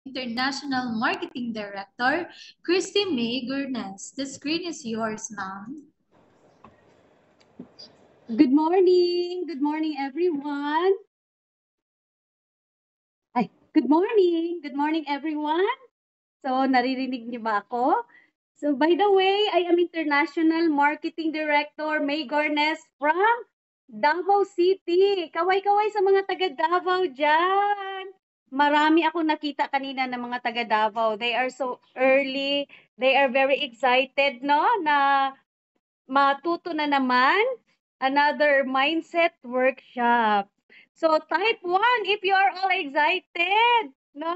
International Marketing Director, Christy May Gurnes. The screen is yours, ma'am. Good morning. Good morning, everyone. Good morning. Good morning, everyone. So, naririnig niyo ba ako? So, by the way, I am International Marketing Director May Gornes from Davao City. Kaway-kaway sa mga taga Davao dyan. Marami ako nakita kanina ng mga taga Davao. They are so early. They are very excited, no? Na matuto na naman another mindset workshop. So, type 1 if you are all excited, no?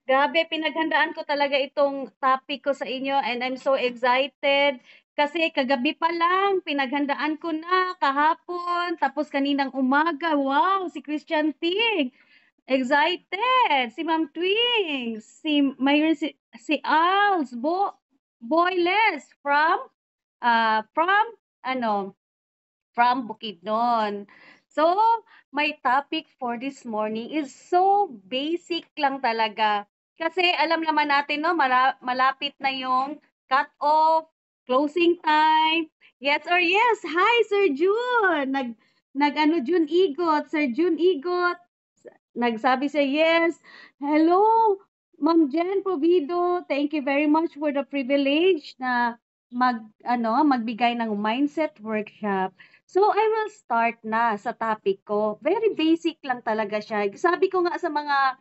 Grabe, pinaghandaan ko talaga itong topic ko sa inyo and I'm so excited kasi kagabi pa lang, pinaghandaan ko na kahapon, tapos kaninang umaga, wow, si Christian Ting, excited, si Ma'am Twings, si Als, Boyles from ano, from Bukidnon. So, my topic for this morning is so basic lang talaga. Kasi alam naman natin, no, malapit na yung cut-off, closing time. Yes or yes? Hi, Sir June! Nag June Igot, Sir June Igot. Nagsabi siya, yes. Hello, Ma'am Jen Provido. Thank you very much for the privilege na magbigay ng mindset workshop. So, I will start na sa topic ko. Very basic lang talaga siya. Sabi ko nga sa mga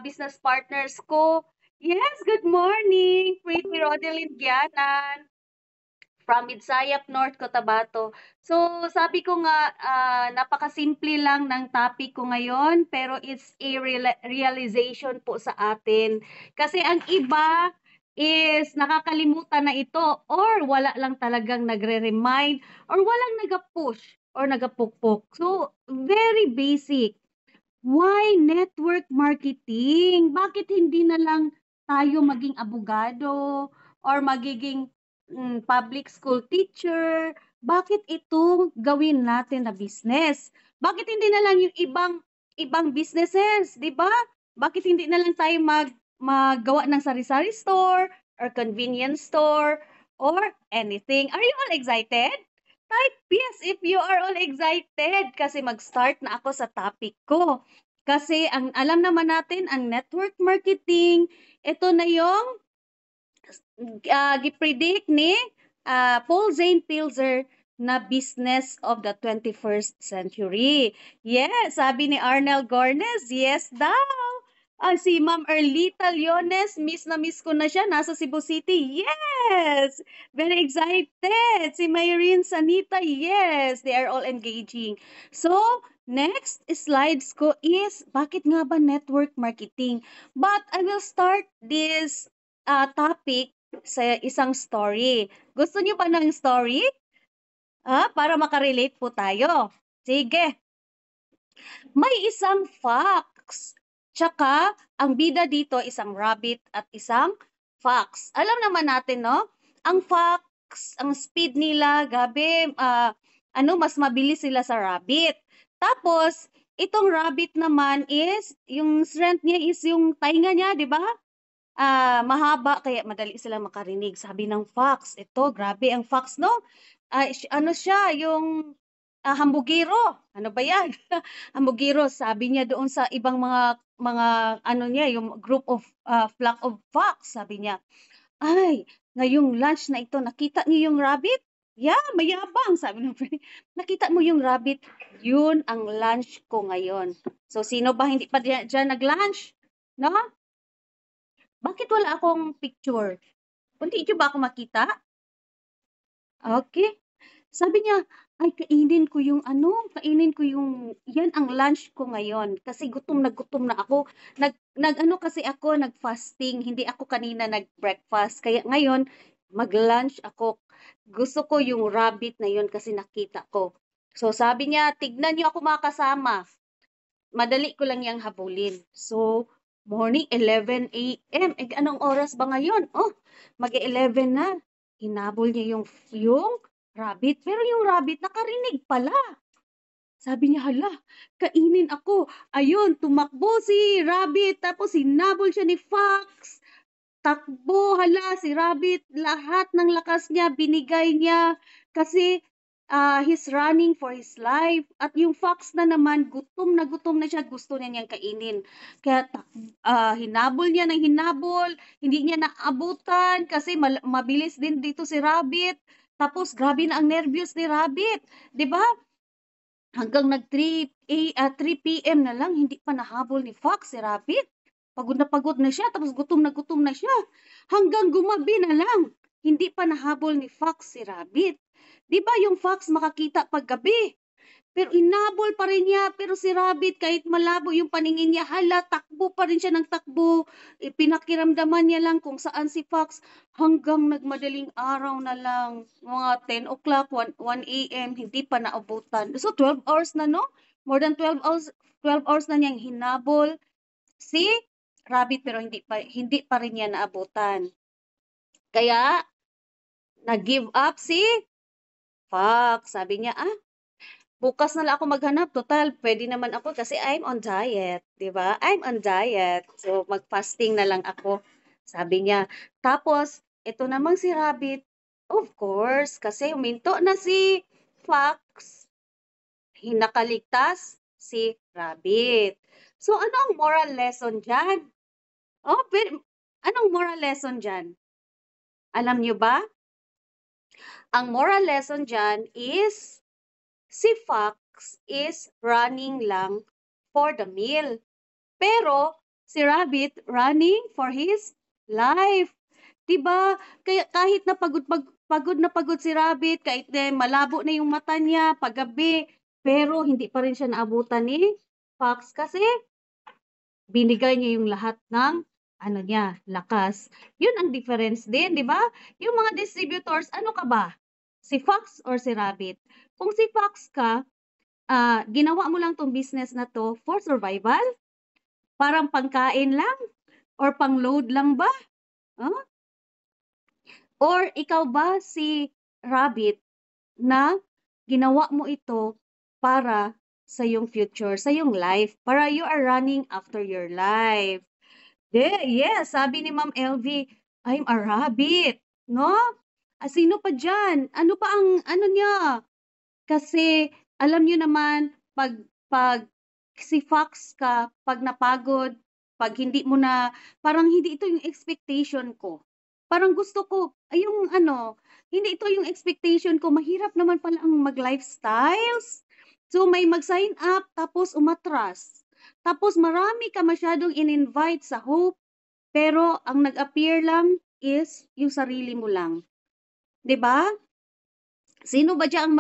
business partners ko, yes, good morning, Pretty Rodeline Gianan from Midsayap, North Cotabato. So, sabi ko nga, napakasimple lang ng topic ko ngayon, pero it's a realization po sa atin. Kasi ang iba is nakakalimutan na ito or wala lang talagang nagre-remind or walang nag-push or nagapukpok. So, very basic. Why network marketing? Bakit hindi na lang tayo maging abogado or magiging public school teacher? Bakit itong gawin natin na business? Bakit hindi na lang yung ibang businesses, 'di ba? Bakit hindi na lang tayo maggawa ng sari-sari store or convenience store or anything? Are you all excited? Type yes if you are all excited kasi mag-start na ako sa topic ko. Kasi ang alam naman natin, ang network marketing, ito na yung gipredict ni Paul Zane Pilzer na business of the 21st century. Yes, sabi ni Arnel Gornes, yes daw. Si Ma'am Erlita Leones, miss na miss ko na siya, nasa Cebu City. Yes! Very excited. Si Mayrin Sanita, yes. They are all engaging. So, next slides ko is, bakit nga ba network marketing? But I will start this topic sa isang story. Gusto niyo ba ng story? Para makarelate po tayo. Sige. May isang fox. Tsaka, ang bida dito, isang rabbit at isang fox. Alam naman natin, no? Ang fox, ang speed nila, gabi, mas mabilis sila sa rabbit. Tapos, itong rabbit naman is, yung strength niya is yung tainga niya, di ba? Mahaba, kaya madali silang makarinig. Sabi ng fox, ito, grabe ang fox, no? Ano siya, yung hambugiro. Ano ba yan? Hambugiro, sabi niya doon sa ibang mga ano niya, yung group of flock of fox, sabi niya. Ay, ngayong lunch na ito, nakita niyo yung rabbit? Yeah, mayabang, sabi ng friend. Nakita mo yung rabbit? Yun ang lunch ko ngayon. So, sino ba hindi pa dyan nag-lunch? No? Bakit wala akong picture? Hindi niyo ba ako makita? Okay. Sabi niya, ay kainin ko yung, yan ang lunch ko ngayon. Kasi gutom na ako. Kasi ako, nag-fasting. Hindi ako kanina nag-breakfast. Kaya ngayon, mag-lunch ako. Gusto ko yung rabbit na yun kasi nakita ko. So sabi niya, tignan niyo ako makasama. Madali ko lang yang habulin. So, morning 11 a.m. Anong oras ba ngayon? Oh, mag-11 na. Hinabol niya yung rabbit. Pero yung rabbit nakarinig pala. Sabi niya, hala, kainin ako. Ayun, tumakbo si Rabbit, tapos hinabol siya ni Fox. Takbo, hala, si Rabbit, lahat ng lakas niya, binigay niya. Kasi he's running for his life. At yung Fox na naman, gutom na siya, gusto niya niyang kainin. Kaya hinabol niya ng hinabol, hindi niya naabutan kasi mabilis din dito si Rabbit. Tapos grabe na ang nervyos ni Rabbit, 'di ba? Hanggang 3 PM na lang hindi pa nahabol ni Fox si Rabbit. Pagod na siya tapos gutom na siya. Hanggang gumabi na lang, hindi pa nahabol ni Fox si Rabbit. 'Di ba yung Fox makakita pag gabi? Pero inabol pa rin niya, pero si Rabbit kahit malabo yung paningin niya, hala, takbo pa rin siya ng takbo. Pinakiramdaman niya lang kung saan si Fox hanggang nagmadaling araw na lang, mga 10 o'clock, 1 a.m., hindi pa naabutan. So 12 hours na, no? More than 12 hours na niyang hinabol si Rabbit pero hindi pa rin niya naabutan. Kaya nag-give up si Fox. Sabi niya, bukas na lang ako maghanap. Total, pwede naman ako kasi I'm on diet, 'di ba? I'm on diet. So, mag-fasting na lang ako, sabi niya. Tapos, ito namang si Rabbit, of course, kasi huminto na si Fox, hinakaligtas si Rabbit. So, ano ang moral lesson dyan? Oh, anong moral lesson dyan? Alam niyo ba? Ang moral lesson dyan is si Fox is running lang for the meal. Pero si Rabbit running for his life. 'Di ba? Kaya kahit na pagod si Rabbit, kahit na malabo na yung mata niya paggabi, pero hindi pa rin siya naabutan ni Fox kasi binigay niya yung lahat ng ano niya, lakas. Yun ang difference din, 'di ba? Yung mga distributors, ano ka ba? Si Fox or si Rabbit? Kung si Fox ka, ginawa mo lang tong business na to for survival? Parang pangkain lang? Or pang-load lang ba? Huh? Or ikaw ba si Rabbit na ginawa mo ito para sa iyong future, sa iyong life, para you are running after your life? Yes, sabi ni Ma'am LV, I'm a rabbit, no? Sino pa dyan? Ano pa ang ano niya? Kasi alam niyo naman, pag si Fox ka, pag napagod, pag hindi mo na, parang hindi ito yung expectation ko. Parang gusto ko, ay yung ano, hindi ito yung expectation ko. Mahirap naman pala ang mag-lifestyles. So may mag-sign up, tapos umatras. Tapos marami ka masyadong in-invite sa Hope, pero ang nag-appear lang is yung sarili mo lang. 'Di ba? Sino ba diyan ang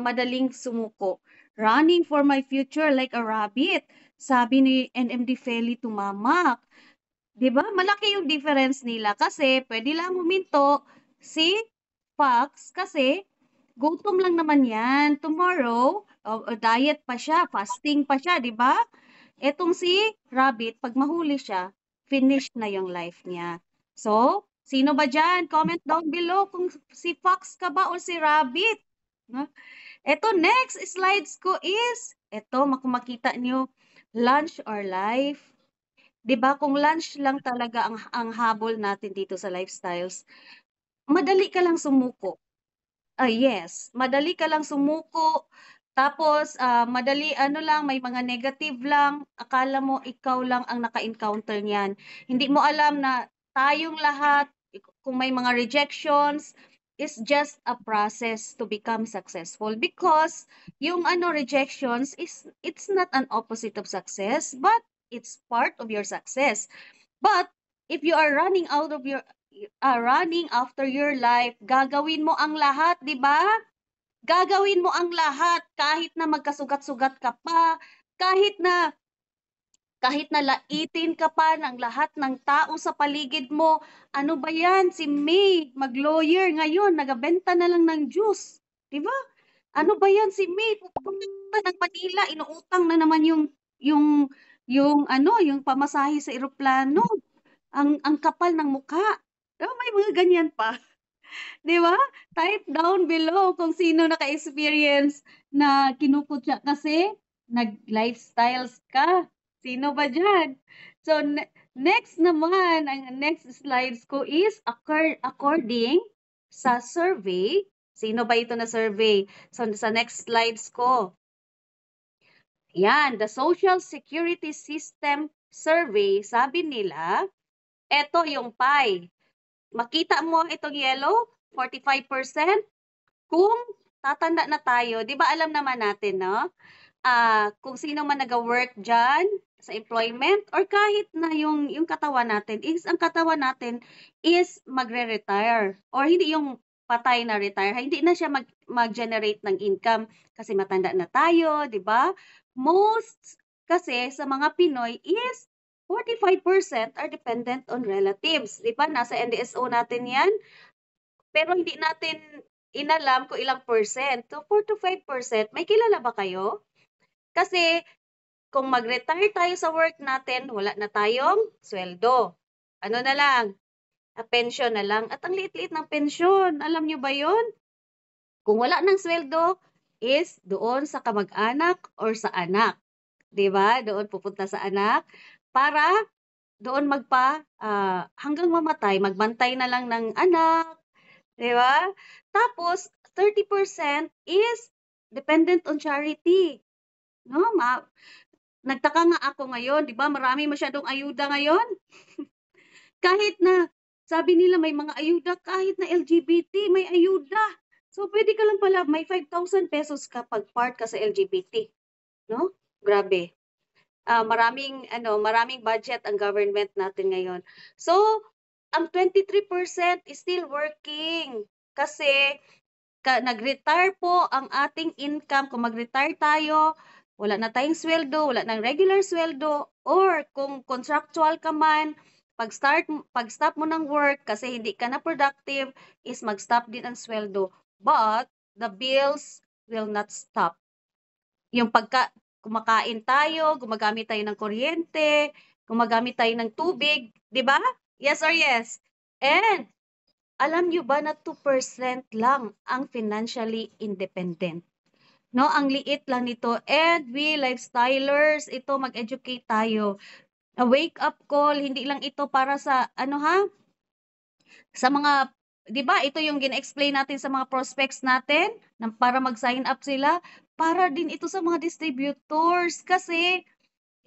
madaling sumuko? Running for my future like a rabbit. Sabi ni NMD Feli tumamak. 'Di ba? Malaki yung difference nila kasi pwede lang huminto si Fox kasi gutom lang naman yan. Tomorrow, diet pa siya, fasting pa siya, 'di ba? Etong si Rabbit, pag mahuli siya, finish na yung life niya. So, sino ba dyan? Comment down below kung si Fox ka ba o si Rabbit. No? Ito, next slides ko is, ito, makita nyo, lunch or life. 'Di ba kung lunch lang talaga ang habol natin dito sa lifestyles, madali ka lang sumuko. Yes, madali ka lang sumuko. Tapos, madali ano lang, may mga negative lang. Akala mo ikaw lang ang naka-encounter niyan. Hindi mo alam na tayong lahat, kung may mga rejections, is just a process to become successful. Because yung ano rejections it's not an opposite of success, but it's part of your success. But if you are running after your life, gagawin mo ang lahat, 'di ba? Gagawin mo ang lahat kahit na magkasugat-sugat ka pa, kahit na laitin ka pa ng lahat ng tao sa paligid mo. Ano ba 'yan? Si May, mag-lawyer ngayon, nagabenta na lang ng juice, 'di ba? Ano ba 'yan si May? Pupunta ng Manila, inuutang na naman yung yung pamasahe sa eroplano. Ang kapal ng mukha. May mga ganyan pa. Di ba? Type down below kung sino naka-experience na kinukutya kasi nag-lifestyles ka. Sino ba dyan? So, next naman, ang next slides ko is according sa survey. Sino ba ito na survey? So, sa next slides ko. Yan, the Social Security System Survey, sabi nila, eto yung pie. Makita mo itong yellow, 45%. Kung tatanda na tayo, 'di ba alam naman natin, no? Kung sino man nag-work diyan sa employment or kahit na yung katawan natin, is ang katawan natin is magre-retire or hindi yung patay na retire, hindi na siya mag-generate ng income kasi matanda na tayo, 'di ba? Most kasi sa mga Pinoy is 45% are dependent on relatives. 'Di ba? Nasa NDSO natin 'yan. Pero hindi natin inalam kung ilang percent. So, 4 to 5%, may kilala ba kayo? Kasi kung mag-retire tayo sa work natin, wala na tayong sweldo. Ano na lang? Pension na lang. At ang liit-liit ng pension. Alam nyo ba yon? Kung wala ng sweldo, is doon sa kamag-anak or sa anak. 'Di ba? Doon pupunta sa anak para doon hanggang mamatay, magbantay na lang ng anak. 'Di ba? Tapos 30% is dependent on charity. No, nagtaka nga ako ngayon, 'di ba? Marami masyadong ayuda ngayon. Kahit na sabi nila may mga ayuda, kahit na LGBT may ayuda. So pwede ka lang pala may 5,000 pesos ka pag part ka sa LGBT, no? Grabe. Maraming budget ang government natin ngayon. So, ang 23% is still working kasi nag-retire po ang ating income. Kung mag-retire tayo, wala na tayong sweldo, wala nang regular sweldo, or kung contractual ka man, pag-stop mo ng work kasi hindi ka na productive, is mag-stop din ang sweldo. But, the bills will not stop. Yung kumakain tayo, gumagamit tayo ng kuryente, gumagamit tayo ng tubig, di ba? Yes or yes? And, alam nyo ba na 2% lang ang financially independent? No, ang liit lang nito. And we lifestylers, ito mag-educate tayo. A wake up call, hindi lang ito para sa sa mga 'di ba? Ito yung gina-explain natin sa mga prospects natin para mag-sign up sila, para din ito sa mga distributors kasi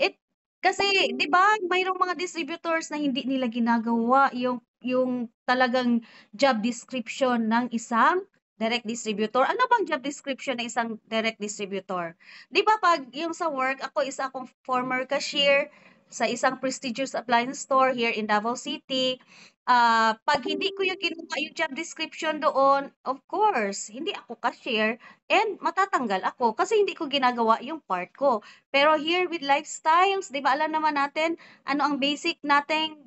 It kasi 'di ba mayroong mga distributors na hindi nila ginagawa yung talagang job description ng isang direct distributor. Ano bang job description ng isang direct distributor? 'Di ba pag yung sa work, ako isa akong former cashier sa isang prestigious appliance store here in Davao City. Pag hindi ko yung ginawa yung job description doon, of course, hindi ako cashier and matatanggal ako kasi hindi ko ginagawa yung part ko. Pero here with lifestyles, 'di ba alam naman natin ano ang basic nating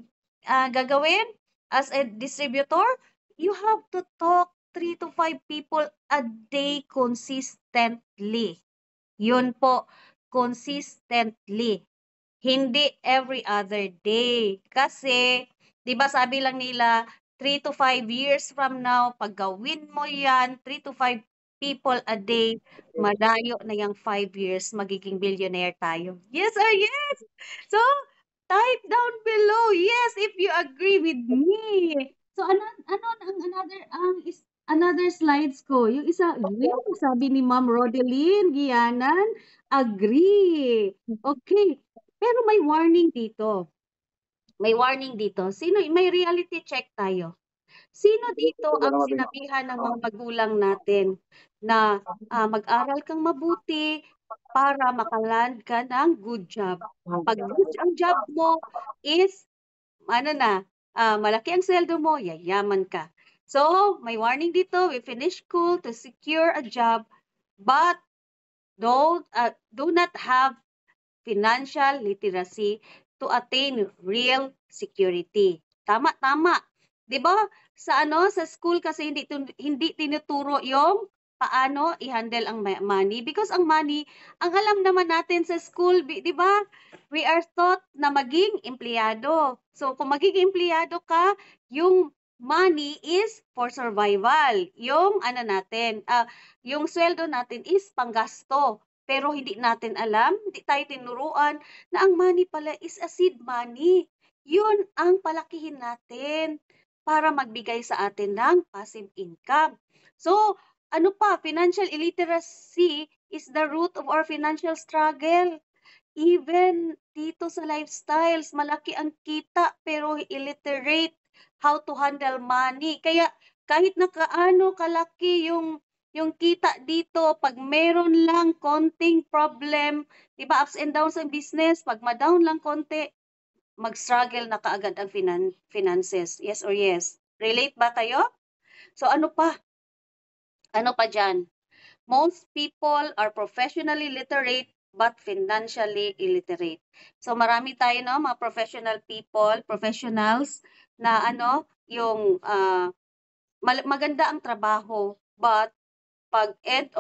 gagawin as a distributor? You have to talk 3 to 5 people a day consistently. Yun po, consistently. Hindi every other day. Kasi, 'di ba sabi lang nila, 3 to 5 years from now, pag gawin mo yan, 3 to 5 people a day, malayo na yung 5 years, magiging billionaire tayo. Yes or yes? So, type down below, yes, if you agree with me. So, another slides ko. Yung isa, sabi ni Ma'am Rodeline Gianan, agree. Okay. Pero may warning dito. May warning dito. May reality check tayo. Sino dito ang sinabihan ng mga magulang natin na mag-aral kang mabuti para makaland ka ng good job? Pag good ang job mo is, malaki ang sweldo mo, yayaman ka. So, may warning dito, we finish school to secure a job, but do not have financial literacy to attain real security. Tama. 'Di ba? Sa school kasi hindi tinuturo yung paano i-handle ang money because ang money, ang alam naman natin sa school, 'di ba? We are taught na maging empleyado. So kung magiging empleyado ka, yung money is for survival. Yung ano natin, yung sweldo natin is panggasto. Pero hindi natin alam, hindi tayo tinuruan na ang money pala is a seed money. Yun ang palakihin natin para magbigay sa atin ng passive income. So, ano pa, financial illiteracy is the root of our financial struggle. Even dito sa lifestyles, malaki ang kita pero illiterate how to handle money. Kaya kahit na kaano kalaki yung kita dito, pag meron lang konting problem, 'di ba, ups and downs ang business, pag ma-down lang konti, mag-struggle na kaagad ang finances. Yes or yes? Relate ba kayo? So ano pa? Ano pa diyan? Most people are professionally literate but financially illiterate. So marami tayo no mga professional people, professionals na ano yung maganda ang trabaho but pag end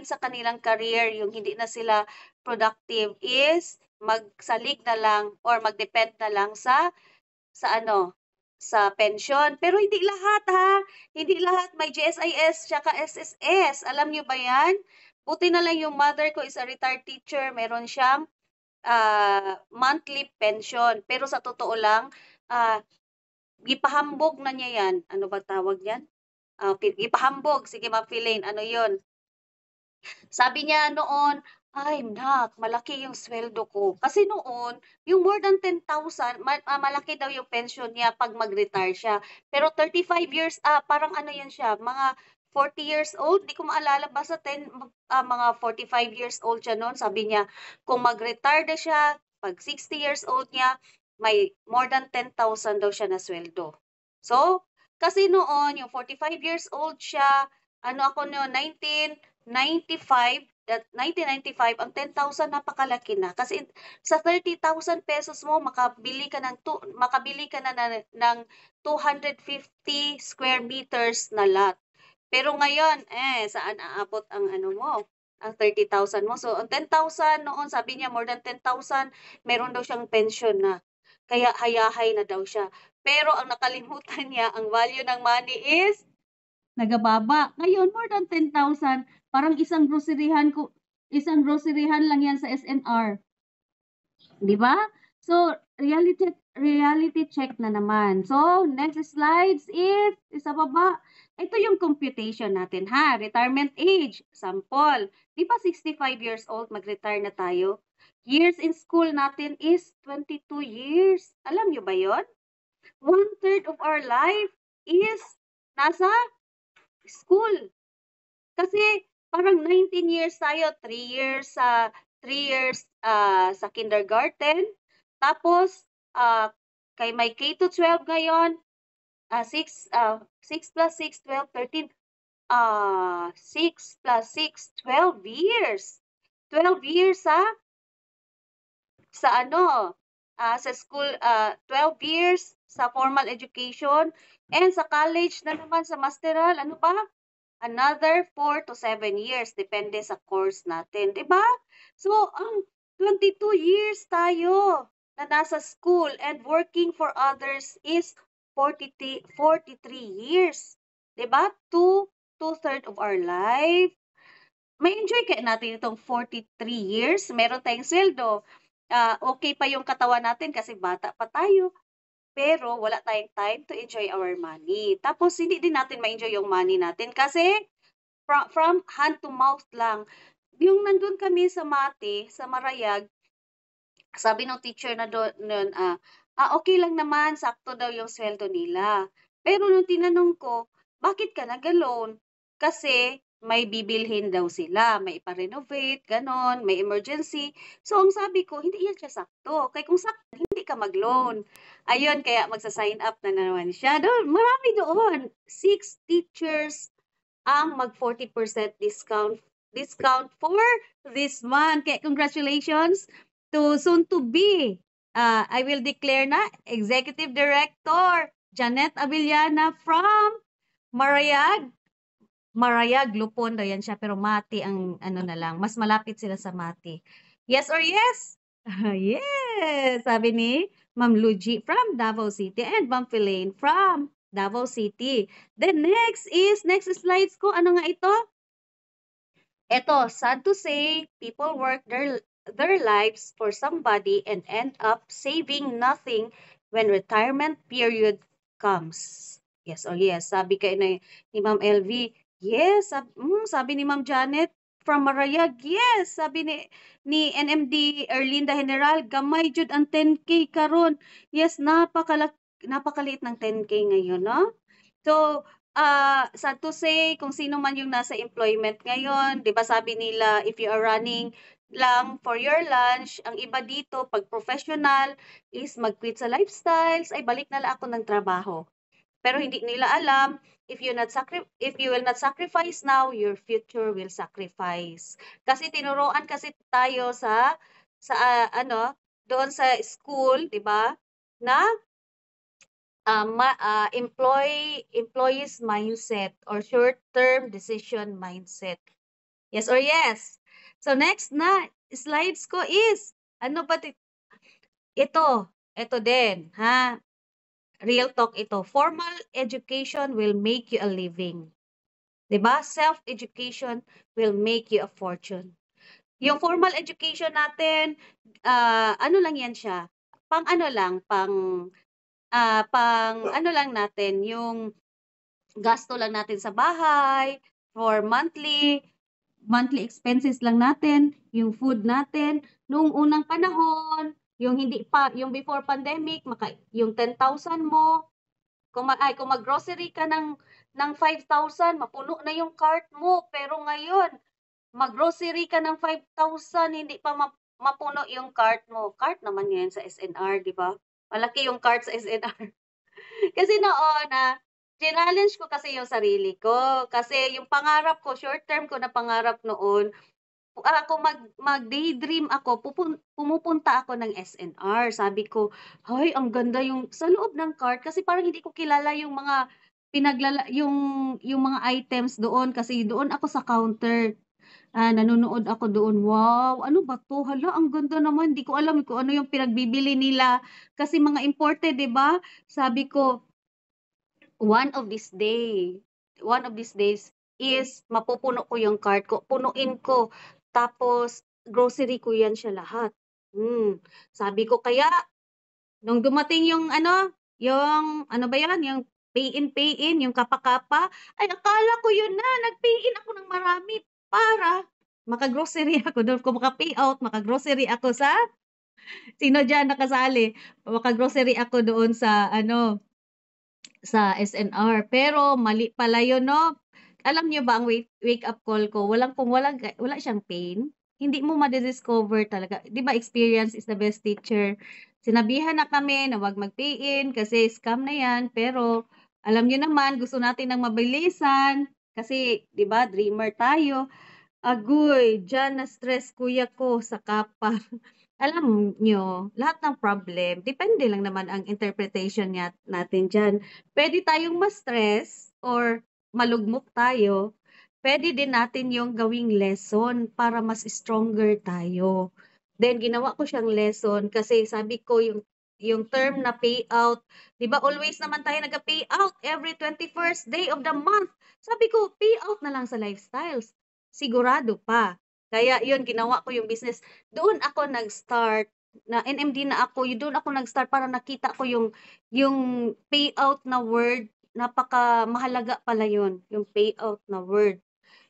sa kanilang career yung hindi na sila productive is magsalig na lang or magdepend na lang sa ano sa pension. Pero hindi lahat ha. Hindi lahat may GSIS tsaka SSS. Alam niyo ba 'yan? Buti na lang yung mother ko is a retired teacher. Meron siyang monthly pension. Pero sa totoo lang, gipahambog na niya 'yan. Ano ba tawag niyan? Gipahambog. Sige, Ma'am Philaine, ano 'yon? Sabi niya noon, "Ay nak, malaki yung sweldo ko." Kasi noon, yung more than 10,000, malaki daw yung pension niya pag mag-retire siya. Pero 35 years, parang ano yan siya, mga 40 years old, di ko maalala, basta mga 45 years old siya noon. Sabi niya, kung mag-retire na siya, pag 60 years old niya, may more than 10,000 daw siya na sweldo. So, kasi noon, yung 45 years old siya, ano ako noon, 1995, 1995, ang 10,000 napakalaki na. Kasi sa 30,000 pesos mo, makabili ka ng 250 square meters na lot. Pero ngayon, saan aabot ang ano mo? Ang 30,000 mo. So, ang 10,000 noon, sabi niya, more than 10,000, meron daw siyang pension na. Kaya hayahay na daw siya. Pero ang nakalimutan niya, ang value ng money is nagababa. Ngayon, more than 10,000, parang isang groceryhan lang yan sa SNR. Di ba? So, reality check na naman. So, next slides is, isa baba, ito yung computation natin ha. Retirement age, sample. Di ba 65 years old, mag-retire na tayo? Years in school natin is 22 years. Alam nyo ba yon? 1/3 of our life is nasa school. Kasi parang 19 years tayo, 3 years sa kindergarten. Tapos kay may K to 12 ngayon, 6 plus 6, 12, 13. 6 plus 6, 12 years. 12 years sa ano, sa school, 12 years sa formal education, and sa college na naman sa masteral, ano ba? Another 4 to 7 years, depende sa course natin, di ba? So, ang 22 years tayo na nasa school and working for others is 43 years. Di ba? Two-third of our life. May enjoy kaya natin itong 43 years. Meron tayong sweldo. Okay pa yung katawan natin kasi bata pa tayo. Pero wala tayong time to enjoy our money. Tapos hindi din natin ma-enjoy yung money natin kasi from hand to mouth lang. Yung nandun kami sa Mati, sa Marayag, sabi ng teacher na doon, okay lang naman, sakto daw yung sweldo nila. Pero nung tinanong ko, bakit ka nag-loan? Kasi may bibilhin daw sila, may ipa-renovate, ganon, may emergency. So, ang sabi ko, hindi yan siya sakto. Kaya kung sakto, hindi ka mag-loan. Ayun, kaya magsa-sign up na naman siya. Doon, marami doon. 6 teachers ang mag 40% discount for this month. Kaya congratulations to soon to be. I will declare na Executive Director Janet Avellana from Marayag. Marayag, Lupon daw yan siya, pero Mati ang ano na lang. Mas malapit sila sa Mati. Yes or yes? Yes, sabi ni Ma'am Luigi from Davao City, and Ma'am Philaine from Davao City. Then next slides ko, ano nga ito? Ito, sad to say, people work their lives for somebody and end up saving nothing when retirement period comes. Yes or yes, sabi kay ni Ma'am LV. Yes, sabi ni Ma'am Janet from Marayag. Yes, sabi ni NMD Erlinda General, gamay jud ang 10K karon. Yes, napakaliit ng 10K ngayon, no? So, sad to say, kung sino man yung nasa employment ngayon, di ba sabi nila, if you are running lang for your lunch, ang iba dito, pag professional, is mag-quit sa lifestyles, ay balik na lang ako ng trabaho. Pero hindi nila alam, if you will not sacrifice now, your future will sacrifice. Kasi tinuruan kasi tayo doon sa school, di ba? Na employees mindset or short-term decision mindset. Yes or yes? So next na slides ko is, ano ba ito din, ha? Real talk ito. Formal education will make you a living. 'Di ba? Self-education will make you a fortune. Yung formal education natin, ano lang yan siya? Pang ano lang natin, yung gasto lang natin sa bahay, for monthly expenses lang natin, yung food natin. Noong unang panahon, yung yung before pandemic, yung 10,000 mo, kung mag-grocery ka ng 5,000, mapuno na yung cart mo. Pero ngayon, mag-grocery ka ng 5,000, hindi pa mapuno yung cart mo. Cart naman ngayon sa SNR, di ba? Malaki yung cart sa SNR. Kasi noon, challenge ko kasi yung sarili ko. Kasi yung pangarap ko, short term ko na pangarap noon, kung mag-daydream ako, pumupunta ako ng SNR. Sabi ko, "Hay, ang ganda yung sa loob ng cart." Kasi parang hindi ko kilala yung mga yung mga items doon kasi doon ako sa counter. Nanonood ako doon. Wow, ano ba 'to? Hala, ang ganda naman. Di ko alam kung ano yung pinagbibili nila. Kasi mga imported, 'di ba? Sabi ko, one of these days is mapupuno ko yung cart ko, punuin ko, tapos grocery ko yan siya lahat. Sabi ko kaya, nung dumating yung ano ba yan, yung pay in, yung kapa-kapa, ay akala ko yun na, nag-pay in ako ng marami para maka-grocery ako doon, kung maka-pay out, maka-grocery ako sino dyan nakasali, maka-grocery ako doon sa SNR. Pero mali pala yun, no? Alam niyo ba ang wake up call ko, wala siyang pain. Hindi mo madidiscover talaga. 'Di ba experience is the best teacher. Sinabihan na kami na wag mag-pay in kasi scam na 'yan, pero alam niyo naman gusto natin ng mabilisan kasi 'di ba dreamer tayo. Agoy, diyan na stress kuya ko sa kapa. Alam nyo, lahat ng problem, depende lang naman ang interpretation natin dyan. Pwede tayong ma-stress or malugmok tayo. Pwede din natin yung gawing lesson para mas stronger tayo. Then, ginawa ko siyang lesson kasi sabi ko yung term na payout, di ba always naman tayo nag-payout every 21st day of the month. Sabi ko, payout na lang sa lifestyles. Sigurado pa. Kaya yun, ginawa ko yung business. Doon ako nag-start, na NMD na ako, doon ako nag-start para nakita ko yung payout na word, napaka mahalaga pala yun, yung payout na word.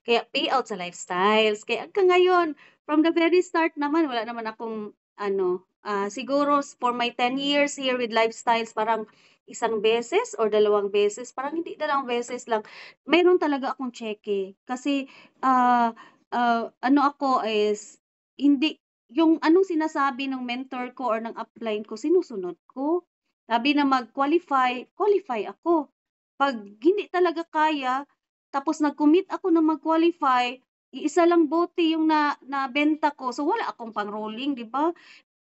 Kaya payout sa lifestyles. Kaya hanggang ngayon, from the very start naman, wala naman akong siguro for my 10 years here with lifestyles, parang isang beses or dalawang beses, parang hindi dalawang beses lang, meron talaga akong cheque. Kasi, ano ako is, hindi, yung anong sinasabi ng mentor ko or ng upline ko, sinusunod ko. Sabi na qualify ako. Pag hindi talaga kaya, tapos nag-commit ako na mag-qualify, iisa lang bote yung nabenta ko. So wala akong pang-rolling, 'di ba?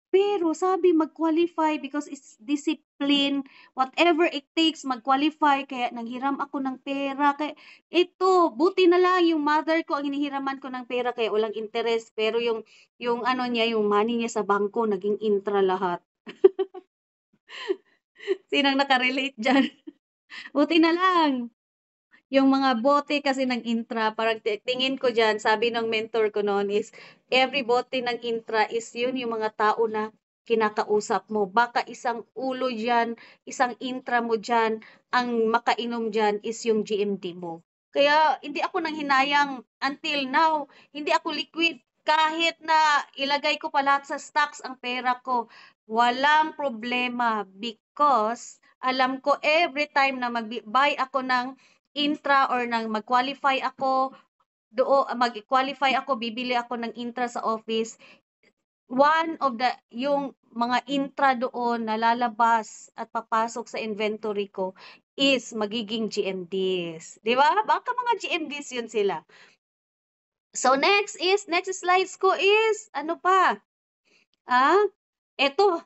Pero sabi mag-qualify because it's discipline, whatever it takes mag-qualify. Kaya nanghiram ako ng pera. Kaya ito, buti na lang yung mother ko ang hinihiraman ko ng pera kaya walang interest. Pero yung ano niya, yung money niya sa bangko, naging intra lahat. Sinong naka-relate diyan? Buti na lang. Yung mga bote kasi ng intra, parang tingin ko diyan, sabi ng mentor ko noon is, every bote ng intra is yun yung mga tao na kinakausap mo. Baka isang ulo diyan, isang intra mo diyan, ang makainom diyan is yung GMD mo. Kaya hindi ako nanghinayang until now, hindi ako liquid. Kahit na ilagay ko pa lahat sa stocks ang pera ko, walang problema because alam ko every time na mag-buy ako ng intra or nang mag-qualify ako, mag-qualify ako, bibili ako ng intra sa office, one of the, yung mga intra doon na lalabas at papasok sa inventory ko is magiging GMDs. Di ba? Baka mga GMDs yun sila. So next slides ko is, ano pa? Eto,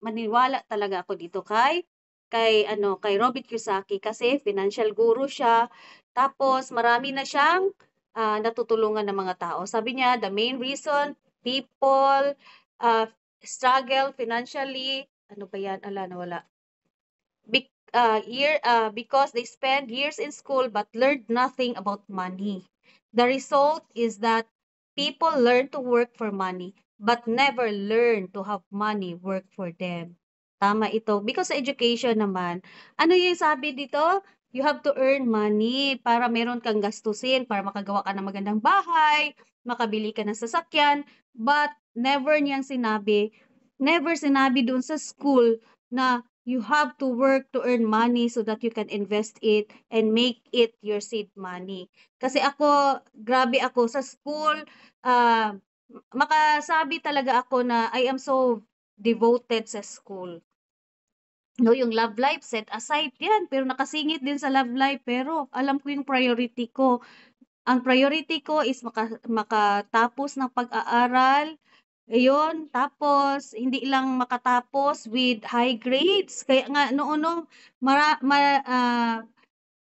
maniwala talaga ako dito kay Robert Kiyosaki kasi financial guru siya. Tapos marami na siyang natutulungan ng mga tao. Sabi niya, the main reason people struggle financially, ano ba yan? Ala, nawala. Because they spend years in school but learned nothing about money. The result is that people learn to work for money but never learn to have money work for them. Tama ito. Because sa education naman, ano yung sabi dito? You have to earn money para meron kang gastusin, para makagawa ka ng magandang bahay, makabili ka ng sasakyan, but never sinabi doon sa school na you have to work to earn money so that you can invest it and make it your seed money. Kasi ako, grabe ako sa school, makasabi talaga ako na I am so devoted sa school. No, yung love life, set aside yan. Pero nakasingit din sa love life. Pero alam ko yung priority ko. Ang priority ko is makatapos ng pag-aaral. Ayun, tapos hindi lang makatapos with high grades. Kaya nga noon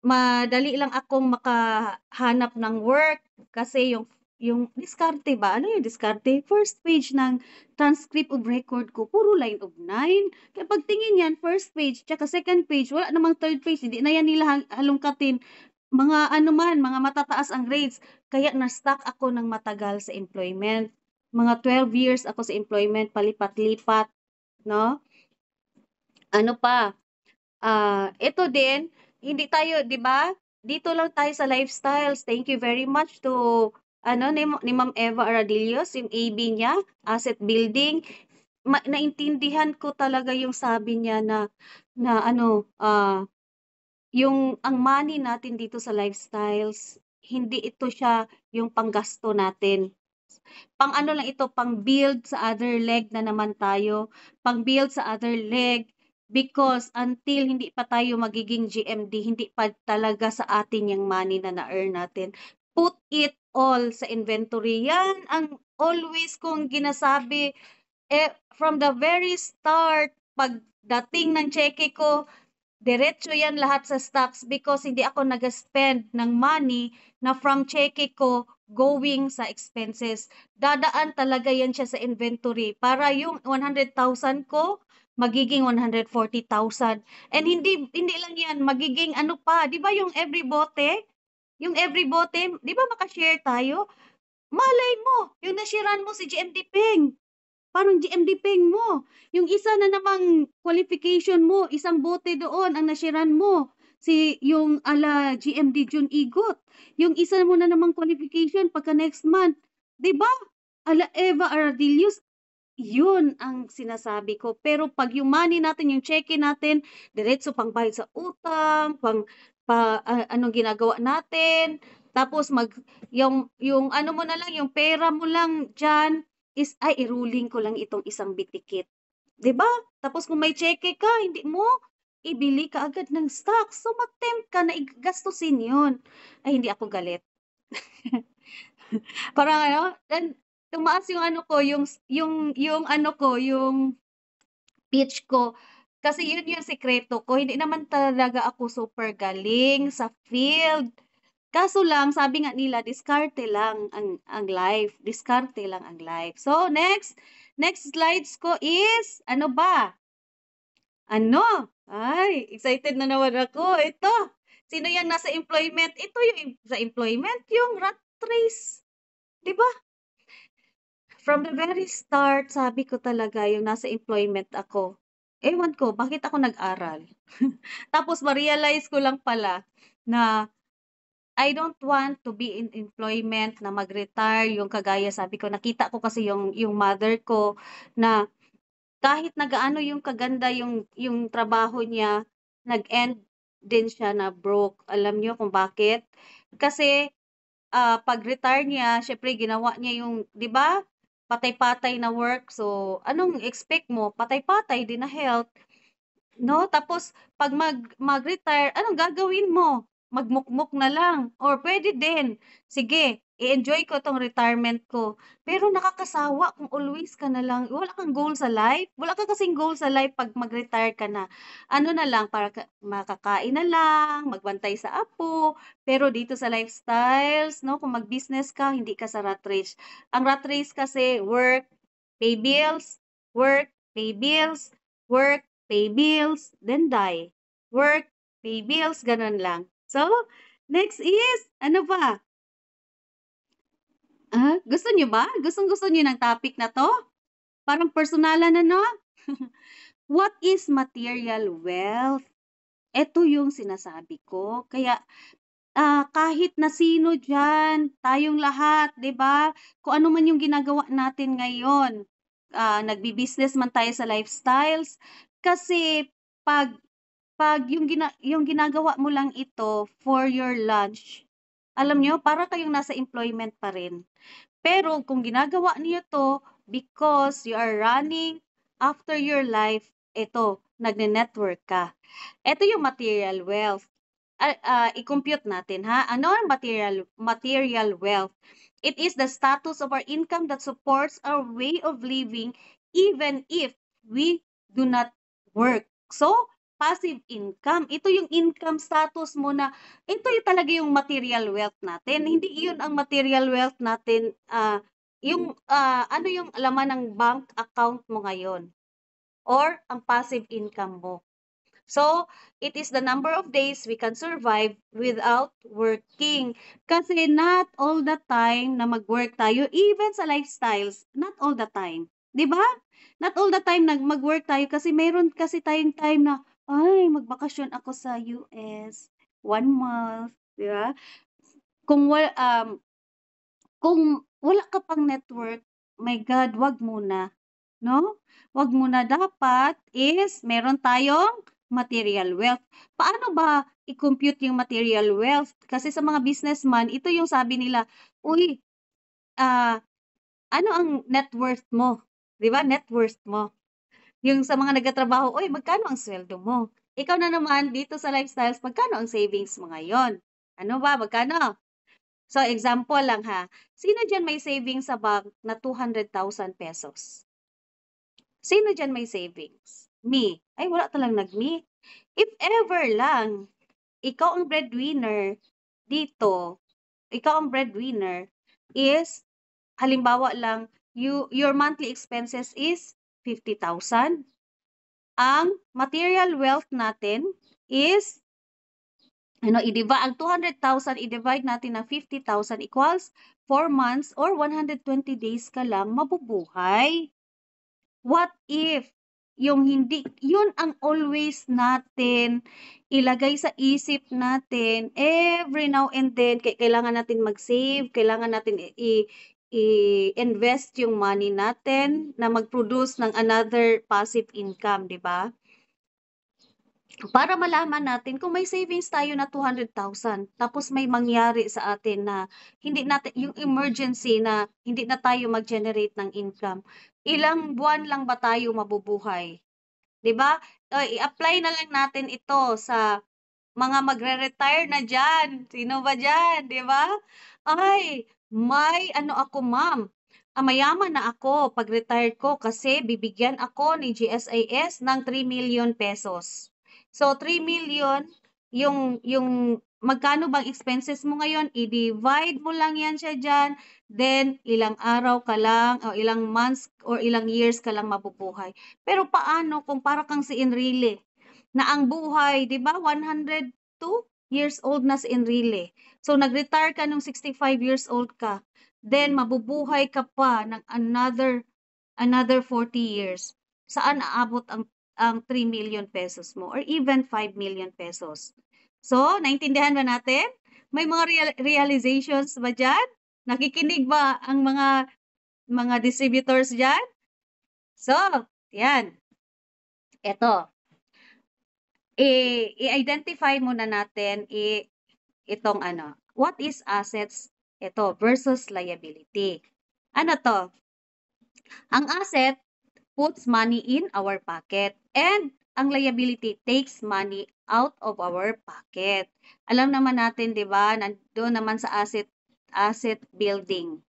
madali lang akong makahanap ng work kasi yung diskarte ba? Ano yung diskarte? First page ng transcript of record ko, puro line of 9. Kaya pagtingin yan, first page, tsaka second page, wala namang third page, hindi na yan nila halungkatin. Mga ano man, mga matataas ang grades. Kaya na-stuck ako ng matagal sa employment. Mga 12 years ako sa employment, palipat-lipat, no? Ano pa? Ito din, hindi tayo, 'di ba? Dito lang tayo sa lifestyles. Thank you very much to ni Ma'am Eva Aradillos, yung AB niya, asset building. Naintindihan ko talaga yung sabi niya na yung ang money natin dito sa lifestyles, hindi ito siya yung panggasto natin. Pang ano lang ito, pang build sa other leg na naman tayo, pang build sa other leg because until hindi pa tayo magiging GMD, hindi pa talaga sa atin yung money na na-earn natin. Put it all sa inventory. Yan ang always kong ginasabi from the very start, pagdating ng cheque ko, diretso yan lahat sa stocks because hindi ako nag-spend ng money na from cheque ko going sa expenses. Dadaan talaga yan siya sa inventory para yung 100,000 ko magiging 140,000. And hindi lang yan, magiging ano pa, 'di ba yung every bote? Yung every bote, 'di ba maka-share tayo? Malay mo, yung nashiran mo si GMD Peng. Parang GMD Peng mo. Yung isa na namang qualification mo, isang bote doon ang nashiran mo. Yung ala GMD June Igot. Yung isa mo na namang qualification pagka next month. 'Di ba? Ala Eva Aradillos, yun ang sinasabi ko. Pero pag yung money natin, yung cheque natin, diretso pang bayad sa utang, anong ginagawa natin, tapos yung ano mo na lang, yung pera mo lang dyan, is, ay, iruling ko lang itong isang bitikit. 'Di ba? Tapos kung may cheque ka, hindi mo, ibili ka agad ng stock. So, mag-tempt ka na gastusin yun. Ay, hindi ako galit. Parang ano, then, tumaas yung ano ko, yung ano ko, yung pitch ko. Kasi yun yung sekreto ko. Hindi naman talaga ako super galing sa field. Kaso lang, sabi nga nila, diskarte lang ang life. Diskarte lang ang life. So, next slides ko is, ano ba? Ano? Ay, excited na naman ako. Ito. Sino yung nasa employment? Ito yung sa employment, yung rat race. 'Di ba? From the very start, sabi ko talaga yung nasa employment ako. Ewan ko, bakit ako nag-aral? Tapos ma-realize ko lang pala na I don't want to be in employment na mag-retire yung kagaya sabi ko nakita ko kasi yung mother ko na kahit nagaano yung kaganda yung trabaho niya, nag-end din siya na broke. Alam niyo kung bakit? Kasi pag-retire niya siyempre ginawa niya yung 'di ba, patay-patay na work. So, anong expect mo? Patay-patay din na health. No, tapos 'pag mag-retire, anong gagawin mo? Magmukmok na lang or puwede din, sige i-enjoy ko 'tong retirement ko. Pero nakakasawa kung always ka na lang wala kang goal sa life, wala ka kasing goal sa life 'pag mag-retire ka na. Ano na lang para makakain na lang, magbantay sa apo, pero dito sa lifestyles 'no, kung mag-business ka hindi ka sa rat race. Ang rat race kasi work, pay bills, work, pay bills, work, pay bills, then die. Work, pay bills, ganun lang. So, next is, ano ba? Gusto niyo ba? Gustong-gusto niyo ng topic na to? Parang personalan na, no? What is material wealth? Ito yung sinasabi ko. Kaya, kahit na sino dyan, tayong lahat, 'di ba? Kung ano man yung ginagawa natin ngayon, nagbi-business man tayo sa lifestyles, kasi 'pag yung ginagawa mo lang ito for your lunch, alam niyo para kayong nasa employment pa rin. Pero kung ginagawa niyo 'to because you are running after your life, ito, nagne-network ka. Ito yung material wealth. I-compute natin ha. Ano ang material wealth? It is the status of our income that supports our way of living even if we do not work. So, passive income. Ito yung income status mo na ito yung talaga yung material wealth natin. Hindi yun ang material wealth natin ano yung laman ng bank account mo ngayon or ang passive income mo. So, it is the number of days we can survive without working. Kasi not all the time na mag-work tayo, even sa lifestyles, not all the time. 'Di ba? Not all the time mag-work tayo kasi meron kasi tayong time na, ay, magbakasyon ako sa US, 1 month, 'di ba? Kung kung wala ka pang network, my God, wag muna. No? Wag muna. Dapat is meron tayong material wealth. Paano ba i-compute yung material wealth? Kasi sa mga businessman, ito yung sabi nila, uy, ano ang net worth mo? 'Di ba? Net worth mo. Yung sa mga nagtatrabaho, uy, magkano ang sweldo mo? Ikaw na naman dito sa lifestyles, magkano ang savings mo ngayon? Ano ba? Magkano? So, example lang ha. Sino dyan may savings sa bank na 200,000 pesos? Sino dyan may savings? Me. Ay, wala talang nag-me. If ever lang, ikaw ang breadwinner dito, ikaw ang breadwinner is, halimbawa lang, your monthly expenses is 50,000. Ang material wealth natin is, ang 200,000 i-divide natin ng 50,000 equals 4 months or 120 days ka lang mabubuhay. What if yung hindi, yun ang always natin ilagay sa isip natin every now and then, kailangan natin mag-save, kailangan natin i-invest yung money natin na mag-produce ng another passive income, di ba? Para malaman natin kung may savings tayo na 200,000 tapos may mangyari sa atin na hindi natin yung emergency na hindi na tayo mag-generate ng income. Ilang buwan lang ba tayo mabubuhay? 'Di ba? I-apply na lang natin ito sa mga magre-retire na diyan. Sino ba diyan, 'di ba? Ay, may ano ako, ma'am. Mayaman na ako pag retired ko kasi bibigyan ako ni GSIS ng 3 million pesos. So 3 million yung magkano bang expenses mo ngayon, i-divide mo lang yan siya dyan, then ilang araw ka lang, o ilang months, or ilang years ka lang mabubuhay. Pero paano kung para kang si Enrile, na ang buhay, di ba, 102 years old na si Enrile. So, nag-retire ka nung 65 years old ka, then mabubuhay ka pa ng another 40 years. Saan aabot ang 3 million pesos mo or even 5 million pesos? So, naintindihan ba natin? May mga realizations ba dyan? Nakikinig ba ang mga distributors dyan? So, yan. Ito. I-identify muna natin itong ano. What is assets? Ito versus liability. Ano to? Ang asset puts money in our pocket and ang liability takes money out of our pocket. Alam naman natin, 'di ba? Nandoon naman sa asset building.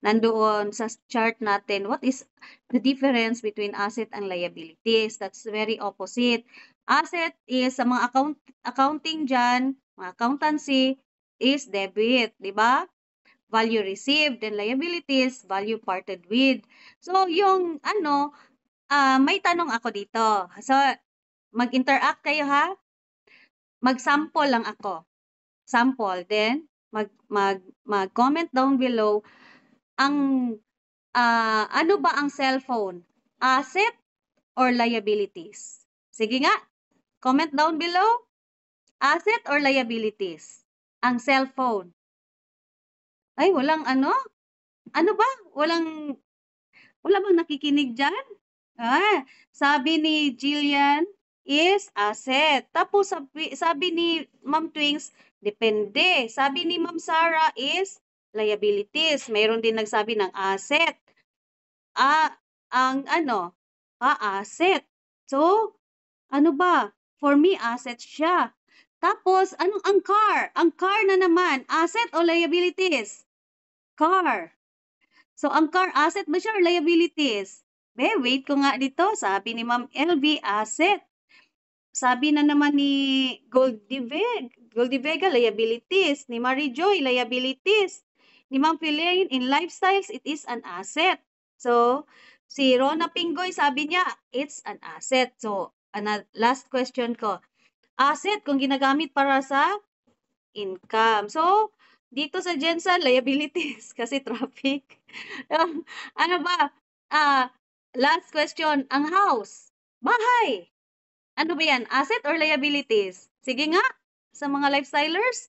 Nandoon sa chart natin, what is the difference between asset and liabilities? That's very opposite. Asset is sa mga accounting dyan, mga accountancy is debit, 'di ba? Value received, then liabilities, value parted with. So, yung may tanong ako dito. So, mag-interact kayo ha. Mag-sample lang ako. Sample. Then, mag-comment down below. Ano ba ang cellphone? Asset or liabilities? Sige nga. Comment down below. Asset or liabilities? Ang cellphone. Ay, walang ano? Ano ba? Wala bang nakikinig dyan? Sabi ni Jillian is asset. Tapos sabi ni Ma'am Twings, depende. Sabi ni Ma'am Sarah is liabilities. Mayroon din nagsabi ng asset. Asset. So, ano ba? For me, asset siya. Tapos, anong ang car? Ang car na naman, asset o liabilities? Car. So, ang car, asset ba siya or liabilities? Wait ko nga dito. Sabi ni Ma'am LV, asset. Sabi na naman ni Goldie Vega, liabilities. Ni Marie Joy, liabilities. Ni Ma'am Philaine, in lifestyles, it is an asset. So, si Rona Pingoy, sabi niya, it's an asset. So, last question ko. Asset, kung ginagamit para sa income. So, dito sa Jensen, liabilities kasi traffic. Ano ba? Last question, ang house, bahay. Ano ba yan? Asset or liabilities? Sige nga, sa mga lifestylers,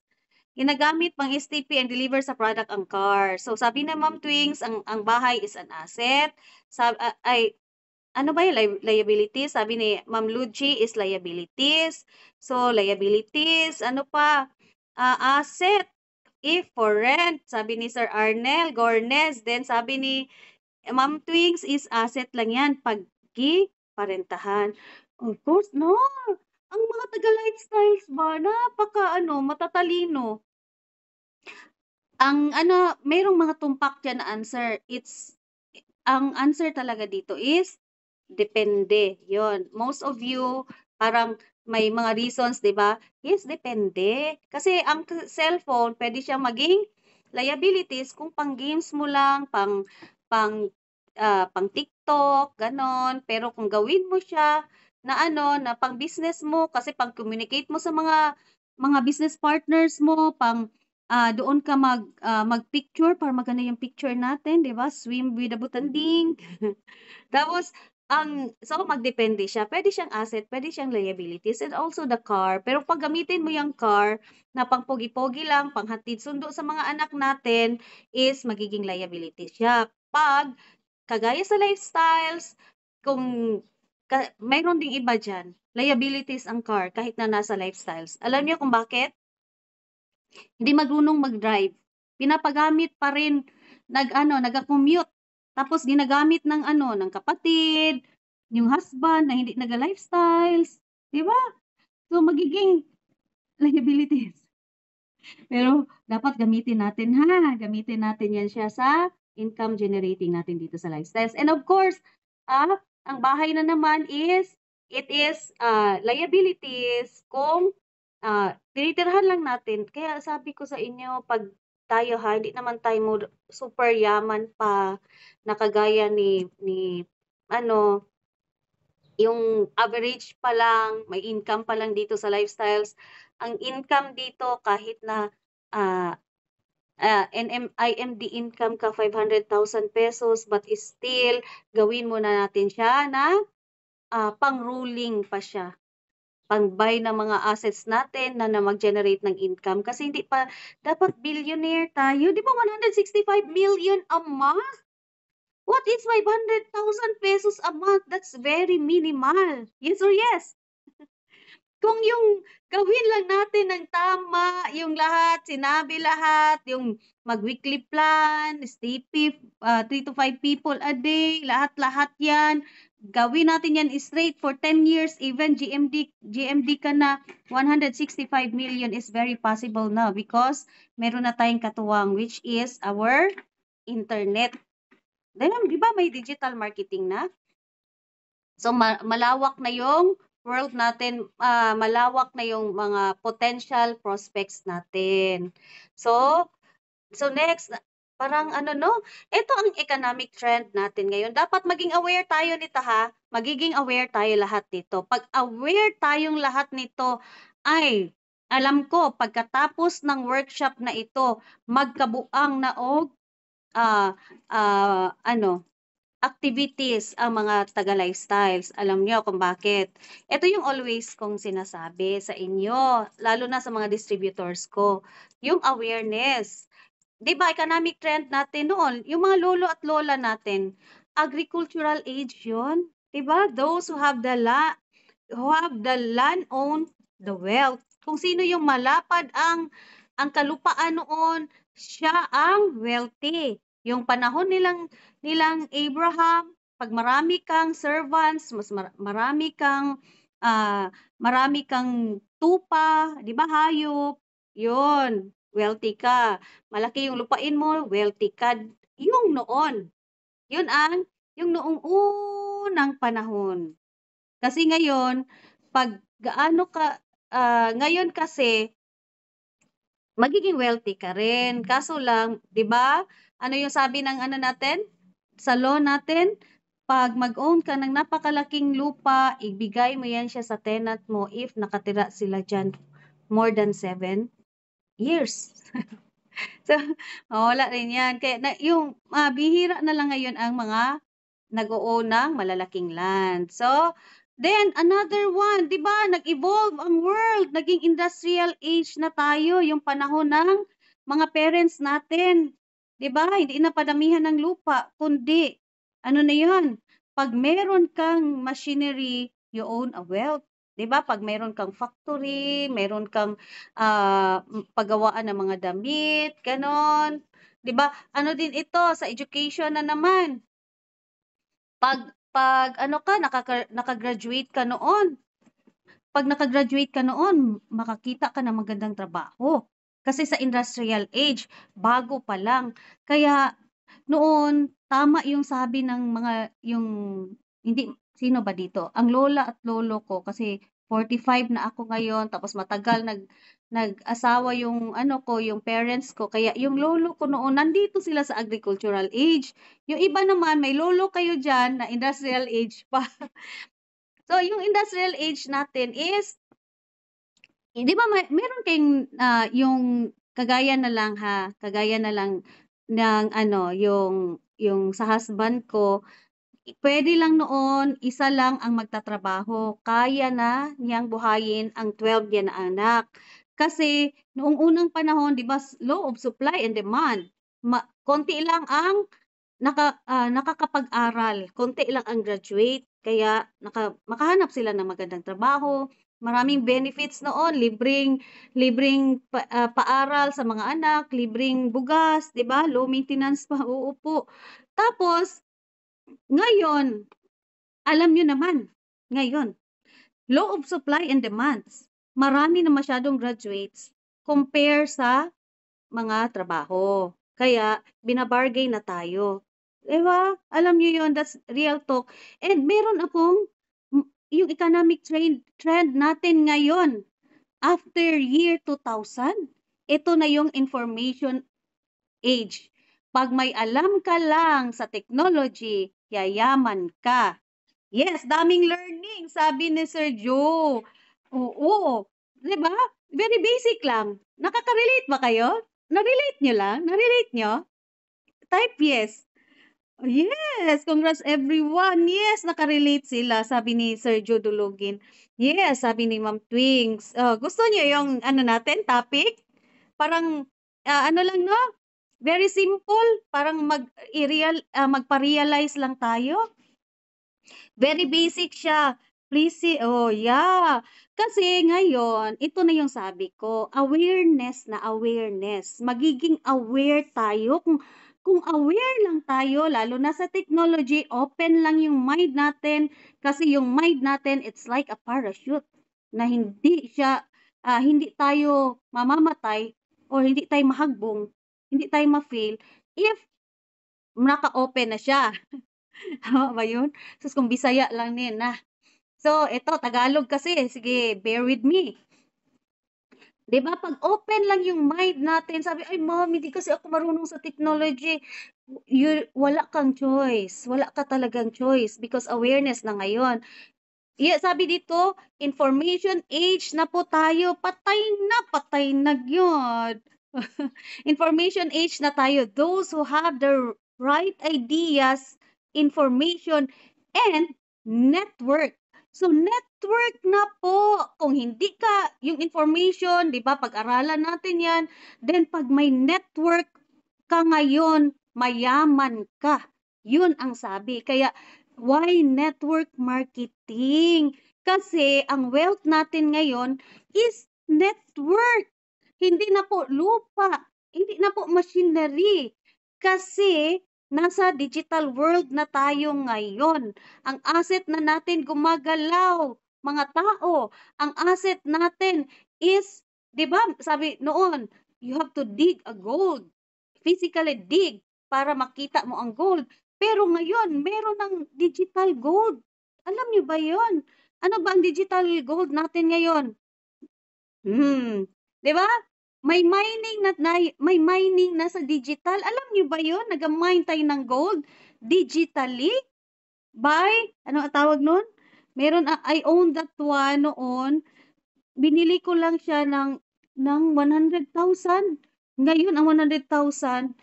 ginagamit pang STP and deliver sa product ang car. So, sabi na Ma'am Twings, ang bahay is an asset. Ano ba yung liabilities? Sabi ni Ma'am Luigi is liabilities. So, liabilities, ano pa? Asset, if for rent. Sabi ni Sir Arnel Gornes. Then, sabi ni Ma'am Twings is asset lang yan pag parentahan. Of course, no. Ang mga taga-lifestyles ba, matatalino. Mayroong mga tumpak dyan na answer. Ang answer talaga dito is depende. Yon. Most of you, parang may mga reasons, di ba? Yes, depende. Kasi ang cellphone, pwede siyang maging liabilities kung pang games mo lang, pang TikTok, ganon. Pero kung gawin mo siya na pang business mo, kasi pang communicate mo sa mga business partners mo, doon ka mag-picture para maganda yung picture natin, di ba? Swim with a butanding. Tapos, so magdepende siya. Pwede siyang asset, pwede siyang liabilities, and also the car. Pero pag gamitin mo yung car na pang pogi-pogi lang, pang hatid sundo sa mga anak natin, is magiging liability siya. Pag, kagaya sa lifestyles, kung mayroon ding iba dyan, liabilities ang car kahit na nasa lifestyles. Alam niyo kung bakit? Hindi marunong mag-drive. Pinapagamit pa rin, nag-commute. Tapos ginagamit ng kapatid, yung husband na hindi naga-lifestyles. Di ba? So, magiging liabilities. Pero, dapat gamitin natin Gamitin natin yan siya sa income generating natin dito sa lifestyles. And of course, ang bahay na naman it is liabilities kung tinitirhan lang natin. Kaya sabi ko sa inyo, pag tayo hindi naman tayo super yaman pa na kagaya ni ano, yung average pa lang, may income pa lang dito sa lifestyles. Ang income dito kahit na ah, IMD income ka 500,000 pesos but still gawin muna natin siya na pang-ruling pa siya. Pang-buy ng mga assets natin na mag-generate ng income kasi hindi pa dapat billionaire tayo. Di ba 165 million a month? What is 500,000 pesos a month? That's very minimal. Yes or yes? Kung yung gawin lang natin ng tama, yung lahat, sinabi lahat, yung mag-weekly plan, STP, 3 to 5 people a day, lahat-lahat yan. Gawin natin yan straight for 10 years, even GMD ka na 165 million is very possible now because meron na tayong katuwang which is our internet. Then, di ba may digital marketing na? So, malawak na yung world natin, malawak na yung mga potential prospects natin. So next, parang ito ang economic trend natin ngayon. Dapat maging aware tayo nito ha. Magiging aware tayo lahat nito. Pag aware tayong lahat nito, ay, alam ko, pagkatapos ng workshop na ito, magkabuang na og, activities ang mga taga-lifestyles. Alam niyo kung bakit. Ito yung always kong sinasabi sa inyo, lalo na sa mga distributors ko. Yung awareness. Di ba, economic trend natin noon, yung mga lolo at lola natin, agricultural age yun. Di ba? Those who have the land own the wealth. Kung sino yung malapad ang kalupaan noon, siya ang wealthy. Yung panahon nilang Abraham, pag marami kang servants, mas marami kang tupa, di ba, hayop, yun, wealthy ka. Malaki yung lupain mo, wealthy ka. Yung noon, yung noong unang panahon. Kasi ngayon, pag ngayon kasi, magiging wealthy ka rin. Kaso lang, di ba? Ano yung sabi ng natin? Sa law natin, pag mag-own ka ng napakalaking lupa, ibigay mo yan siya sa tenant mo if nakatira sila dyan more than 7 years. So, wala rin yan. Kaya yung bihira na lang ngayon ang mga nag-o-own ng malalaking land. So, then another one, 'di ba? Nag-evolve ang world, naging industrial age na tayo, yung panahon ng mga parents natin. 'Di ba? Hindi na padamihan ng lupa, kundi ano na 'yon? Pag meron kang machinery, you own a wealth. 'Di ba? Pag meron kang factory, meron kang paggawaan ng mga damit, ganon. 'Di ba? Ano din ito sa education na naman. Pag naka-graduate ka noon, makakita ka ng magandang trabaho. Kasi sa industrial age, bago pa lang. Kaya noon, tama yung sabi ng hindi, sino ba dito? Ang lola at lolo ko, kasi 45 na ako ngayon, tapos matagal nag-asawa yung yung parents ko. Kaya yung lolo ko noon, nandito sila sa agricultural age. Yung iba naman, may lolo kayo dyan na industrial age pa. So, yung industrial age natin is, di ba meron kayong yung kagaya na lang ng yung sa husband ko, pwede lang noon, isa lang ang magtatrabaho. Kaya na niyang buhayin ang 12 niya na anak. Kasi noong unang panahon, di ba, law of supply and demand, konti lang ang nakakapag-aral, konti lang ang graduate, kaya makahanap sila ng magandang trabaho. Maraming benefits noon, libreng paaral sa mga anak, libreng bugas, 'di ba? Low maintenance pa, uupo. Tapos ngayon, alam nyo naman, ngayon, law of supply and demands, marami na masyadong graduates compare sa mga trabaho. Kaya, binabargain na tayo. Diba? Alam nyo yun, that's real talk. And meron akong, yung economic trend natin ngayon, After year 2000, ito na yung information age. Pag may alam ka lang sa technology, yayaman ka. Yes, daming learning, sabi ni Sir Joe. Oo, 'di ba? Very basic lang. Nakaka-relate ba kayo? Na-relate nyo lang? Na-relate nyo? Type yes. Yes, congrats everyone. Yes, nakarelate sila, sabi ni Sir Joe Dulugin. Yes, sabi ni Ma'am Twings. Gusto niyo yung ano natin, topic? Parang ano lang no? Very simple, parang magpa-realize lang tayo. Very basic siya. Please see, oh yeah. Kasi ngayon, ito na yung sabi ko, awareness na awareness. Magiging aware tayo kung aware lang tayo, lalo na sa technology, open lang yung mind natin kasi yung mind natin, it's like a parachute na hindi tayo mamamatay or hindi tayo mahagbong, hindi tayo ma-fail if naka-open na siya. Tama ba yun? Sus, kung Bisaya lang din na. So, ito, Tagalog kasi. Sige, bear with me. 'Di ba? Pag open lang yung mind natin, sabi, ay mom, hindi kasi ako marunong sa technology. Wala kang choice. Wala ka talagang choice because awareness na ngayon. Yeah, sabi dito, information age na po tayo. Patay na yun. Information age na tayo. Those who have the right ideas, information, and network. So, network na po. Kung hindi ka, yung information, di ba, pag-aralan natin yan, then pag may network ka ngayon, mayaman ka. Yun ang sabi. Kaya, why network marketing? Kasi, ang wealth natin ngayon is network. Hindi na po lupa, hindi na po machinery. Kasi nasa digital world na tayo ngayon. Ang asset na natin gumagalaw, mga tao. Ang asset natin is, 'di ba? Sabi noon, you have to dig a gold. Physically dig para makita mo ang gold. Pero ngayon, meron ng digital gold. Alam niyo ba 'yon? Ano ba ang digital gold natin ngayon? 'Di ba? May mining na sa digital. Alam niyo ba 'yon? Nag-mine tayo ng gold digitally by ano ang tawag nun? I own that one noon. Binili ko lang siya ng 100,000. Ngayon ang 100,000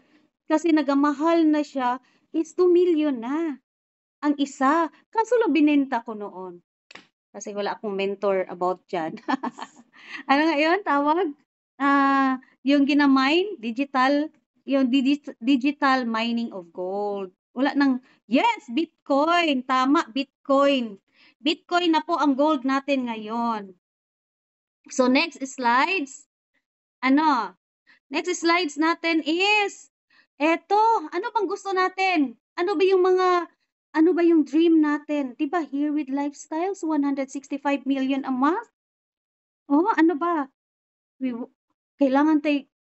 kasi nagamahal na siya is 2 million na ang isa. Kaso lang binenta ko noon. Kasi wala akong mentor about dyan. Ano nga yun? Tawag? Yung ginamine, digital mining of gold. Wala nang, yes, Bitcoin. Tama, Bitcoin. Bitcoin na po ang gold natin ngayon. So, next slides. Next slides natin is, ano bang gusto natin? Ano ba yung dream natin? Diba, here with lifestyles, 165 million a month? Oh, ano ba?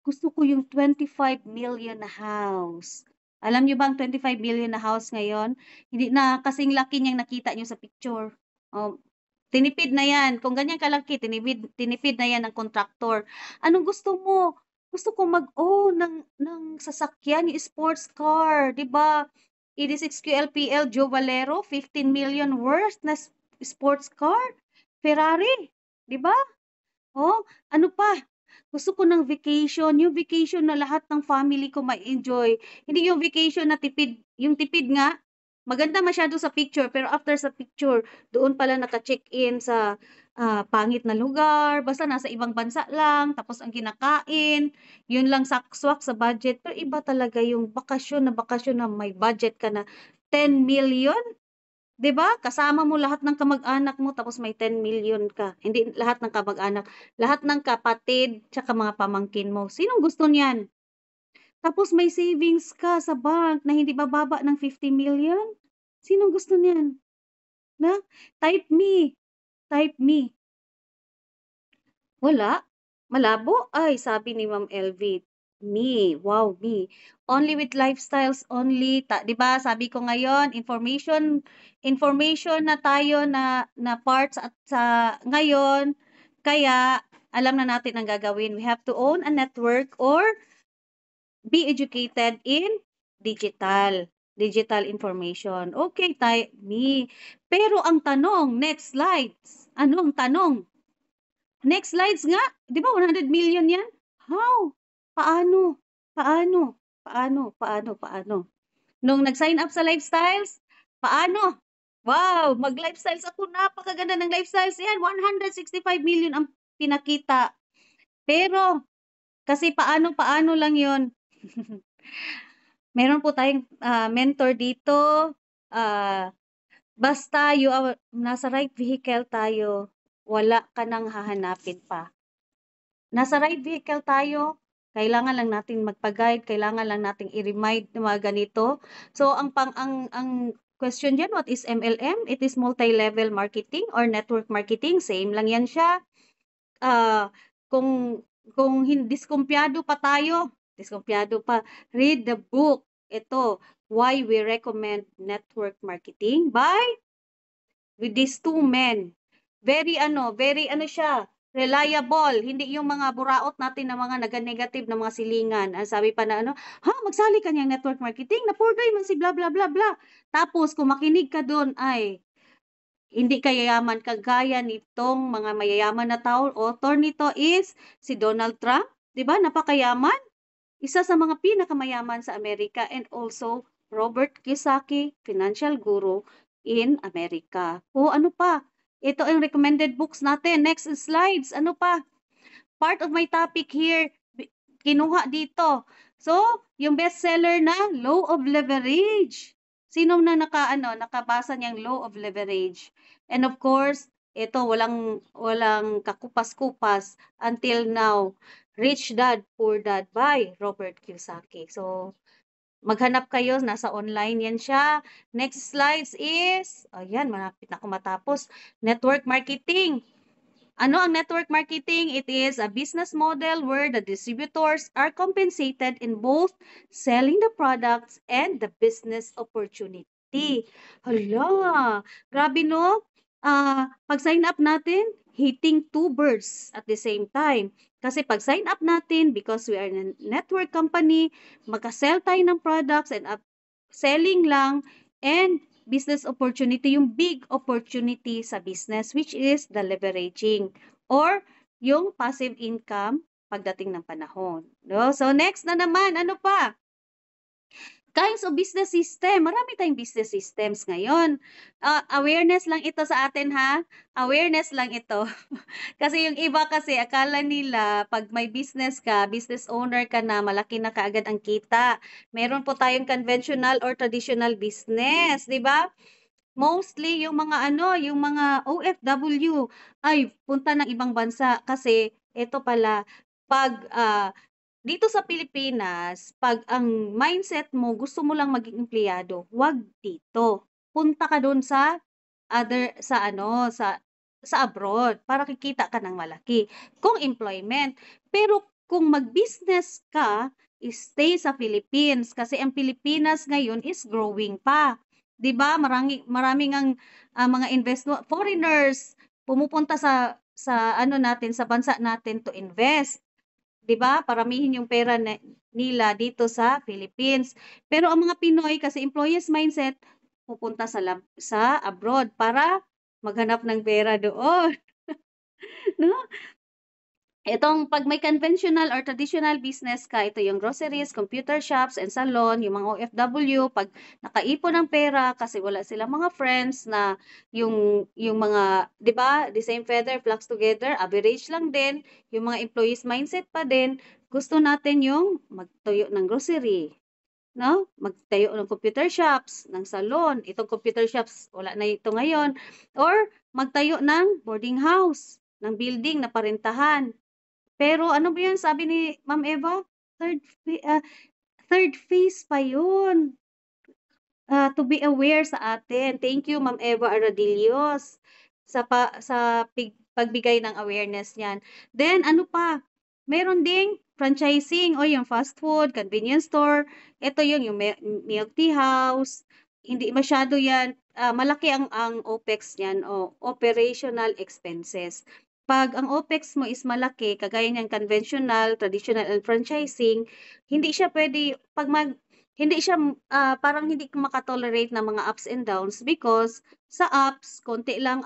Gusto ko yung 25 million na house. Alam niyo ba ang 25 million na house ngayon? Hindi na kasing laki niyang nakita niyo sa picture. Oh, tinipid na yan. Kung ganyan kalaki, tinipid na yan ng contractor. Anong gusto mo? Gusto ko mag-own ng sasakyan, yung sports car, di ba? 86 QLPL Joe Valero, 15 million worth na sports car. Ferrari, di ba? Oh, ano pa? Gusto ko ng vacation, yung vacation na lahat ng family ko ma-enjoy. Hindi yung vacation na tipid, yung tipid nga, maganda masyado sa picture, pero after sa picture, doon pala naka-check-in sa pangit na lugar, basta nasa ibang bansa lang, tapos ang kinakain, yun lang sakswak sa budget. Pero iba talaga yung bakasyon na may budget ka na 10 million. 'Di ba? Kasama mo lahat ng kamag-anak mo tapos may 10 million ka. Hindi lahat ng kamag-anak, lahat ng kapatid tsaka mga pamangkin mo. Sinong gusto niyan? Tapos may savings ka sa bank na hindi bababa ng 50 million. Sinong gusto niyan? Na? Type me. Type me. Wala. Malabo? Ay, sabi ni Ma'am LV. Me. Wow, me. Only with lifestyles only. 'Di ba? Sabi ko ngayon, information na tayo na parts at sa ngayon. Kaya alam na natin ang gagawin. We have to own a network or be educated in digital information. Okay, pero ang tanong, next slides. Ano ang tanong? Next slides nga, di ba 100 million yan? How? Paano? Nung nag-sign up sa Lifestyles, paano? Wow, mag-lifestyles ako. Napakaganda ng lifestyles yan. 165 million ang pinakita. Pero, kasi paano lang yon. Meron po tayong mentor dito. Basta nasa right vehicle tayo, wala ka nang hahanapin pa. Nasa right vehicle tayo, kailangan lang natin magpa-guide, kailangan lang nating i-remind ng mga ganito. So ang question diyan, what is MLM? It is multi-level marketing or network marketing. Same lang yan siya. Kung diskumpiyado pa tayo, read the book. Ito, Why We Recommend Network Marketing with these two men. Very siya, reliable. Hindi yung mga buraot natin na mga negative na mga silingan. Sabi pa na magsali ka niyang network marketing, na purday man si bla bla bla bla. Tapos kung makinig ka doon, ay hindi kayayaman kagaya nitong mga mayayaman na tao. Author nito is si Donald Trump. Diba? Napakayaman. Isa sa mga pinakamayaman sa Amerika, and also Robert Kiyosaki, financial guru in America. Ano pa? Ito ang recommended books natin. Next slides. Ano pa? Part of my topic here, kinuha dito. So, yung bestseller na Law of Leverage. Sino na nakabasa niyang Law of Leverage? And of course, ito walang kakupas-kupas until now. Rich Dad, Poor Dad by Robert Kiyosaki. So, maghanap kayo, nasa online yan siya. Next slides is, ayan, malapit na ako matapos. Network marketing. Ano ang network marketing? It is a business model where the distributors are compensated in both selling the products and the business opportunity. Hala, grabe no? Pag sign up natin, hitting two birds at the same time. Kasi pag sign up natin, because we are a network company, magka-sell tayo ng products and selling lang, and business opportunity, yung big opportunity sa business, which is the leveraging or yung passive income pagdating ng panahon. No? So next na naman, ano pa? Kinds of business system. Marami tayong business systems ngayon. Awareness lang ito sa atin, ha? Awareness lang ito. Kasi yung iba kasi, akala nila, pag may business ka, business owner ka na, malaki na kaagad ang kita. Meron po tayong conventional or traditional business, di ba? Mostly yung mga yung mga OFW ay punta ng ibang bansa kasi ito pala, pag dito sa Pilipinas, pag ang mindset mo gusto mo lang maging empleyado, wag dito. Punta ka doon sa sa abroad para kikita ka ng malaki kung employment. Pero kung mag-business ka, stay sa Philippines kasi ang Pilipinas ngayon is growing pa. 'Di ba? Maraming ang mga foreigners pumupunta sa natin, sa bansa natin to invest. 'Di ba? Paramihin yung pera nila dito sa Philippines. Pero ang mga Pinoy kasi employees mindset, pupunta sa abroad para maghanap ng pera doon. No? Itong pag may conventional or traditional business ka, ito yung groceries, computer shops, and salon, yung mga OFW, pag nakaipon ng pera kasi wala silang mga friends na yung mga, di ba, the same feather flocks together, average lang din, yung mga employees mindset pa din, gusto natin yung magtuyo ng grocery, no? Magtayo ng computer shops, ng salon, itong computer shops, wala na ito ngayon, or magtayo ng boarding house, ng building na parentahan. Pero ano ba yun, sabi ni Ma'am Eva? Third phase pa yun. To be aware sa atin. Thank you, Ma'am Eva Aradillos, sa pagbigay ng awareness niyan. Then, ano pa? Meron ding franchising o yung fast food, convenience store. Ito yung milk tea house. Hindi masyado yan. Malaki ang OPEX niyan o operational expenses. Pag ang OPEX mo is malaki, kagaya niyang conventional, traditional, and franchising, hindi siya pwede, hindi siya, parang hindi ka makatolerate ng mga ups and downs because sa ups, konti lang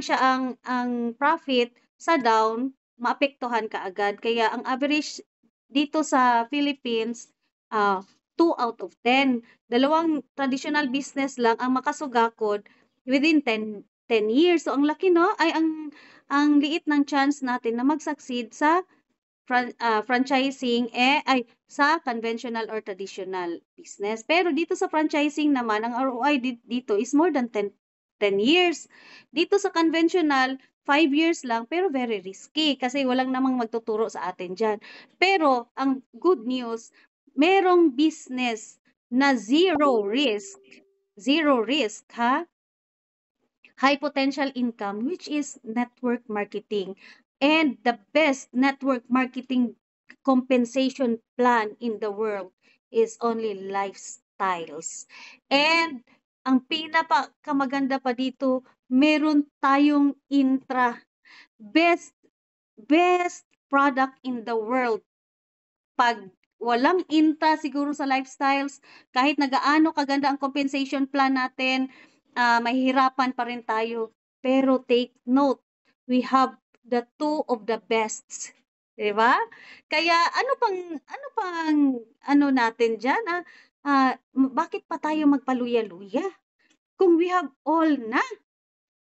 siya ang profit, sa down, maapektuhan ka agad. Kaya ang average dito sa Philippines, 2 out of 10. Dalawang traditional business lang ang makasugakod within 10 years. So, ang laki, no? Ay, ang liit ng chance natin na mag-succeed sa franchising, ay, sa conventional or traditional business. Pero dito sa franchising naman, ang ROI dito is more than 10 years. Dito sa conventional, 5 years lang, pero very risky kasi walang namang magtuturo sa atin dyan. Pero, ang good news, merong business na zero risk, ha? High potential income, which is network marketing. And the best network marketing compensation plan in the world is only lifestyles. And ang pinakamaganda pa dito, meron tayong best best product in the world. Pag walang siguro sa lifestyles, kahit nagaano kaganda ang compensation plan natin, mahihirapan pa rin tayo. Pero take note, we have the two of the bests. 'Di ba? Kaya ano pang ano natin diyan, bakit pa tayo magpaluya-luya? Kung we have all na,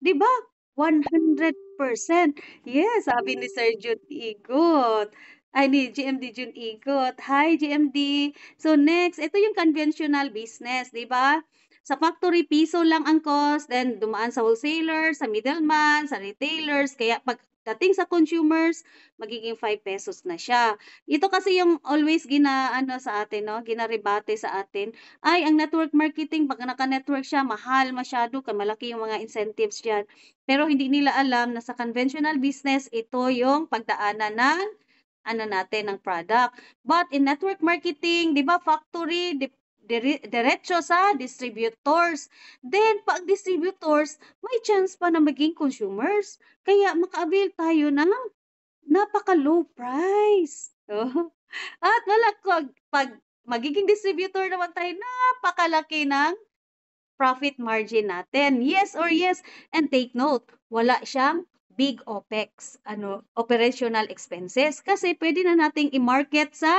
'di ba? 100%. Yes, sabi ni Sir Jun Igot. Ay, ni GMD Jun Igot. Hi, GMD. So, next, ito yung conventional business, di ba? Sa factory, piso lang ang cost, then dumaan sa wholesalers, sa middleman, sa retailers, kaya pagdating sa consumers, magiging 5 pesos na siya. Ito kasi yung always ano sa atin, no? Ginaribate sa atin. Ay, ang network marketing, pag naka-network siya, mahal masyado, malaki yung mga incentives diyan. Pero hindi nila alam na sa conventional business, ito yung pagdaanan ng natin ng product. But in network marketing, 'di ba, factory, diretso sa distributors. Then, pag distributors, may chance pa na maging consumers. Kaya maka-avail tayo ng napaka-low price. Oh. At pag magiging distributor naman tayo, napakalaki ng profit margin natin. Yes or yes. And take note, wala siyang big OPEX, operational expenses. Kasi pwede na nating i-market sa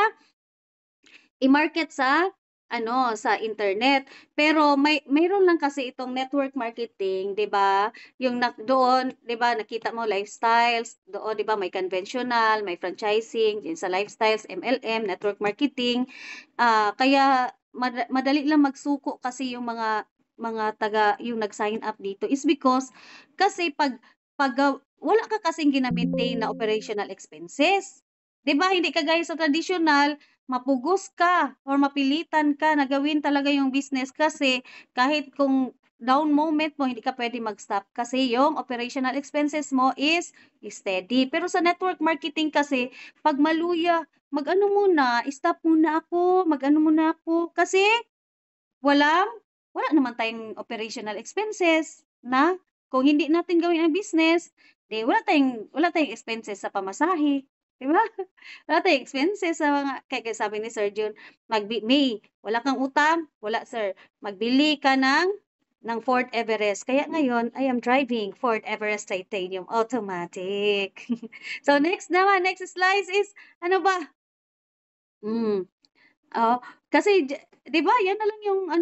internet. Pero mayroon lang kasi itong network marketing, 'di ba? Yung doon, 'di ba, nakita mo lifestyles, doon 'di ba may conventional, may franchising, din sa lifestyles, MLM, network marketing. Kaya madali lang magsuko kasi yung mga yung nag-sign up dito is because kasi wala ka kasing gina-maintain na operational expenses. 'Di ba? Hindi kagaya sa traditional, mapugos ka or mapilitan ka na gawin talaga yung business kasi kahit kung down moment mo, hindi ka pwede mag-stop kasi yung operational expenses mo is steady. Pero sa network marketing kasi, pag maluya, mag-ano muna, stop muna ako, mag-ano muna ako. Kasi wala naman tayong operational expenses na kung hindi natin gawin ang business, di wala tayong expenses sa pamasahe. Di ba? Wala tayong expenses sa mga, kaya sabi ni Sir Jun, May, wala kang utang? Wala, sir. Magbili ka ng Ford Everest. Kaya ngayon, I am driving Ford Everest Titanium Automatic. So, next slide is, ano ba? Oo, kasi 'di ba 'yan na lang yung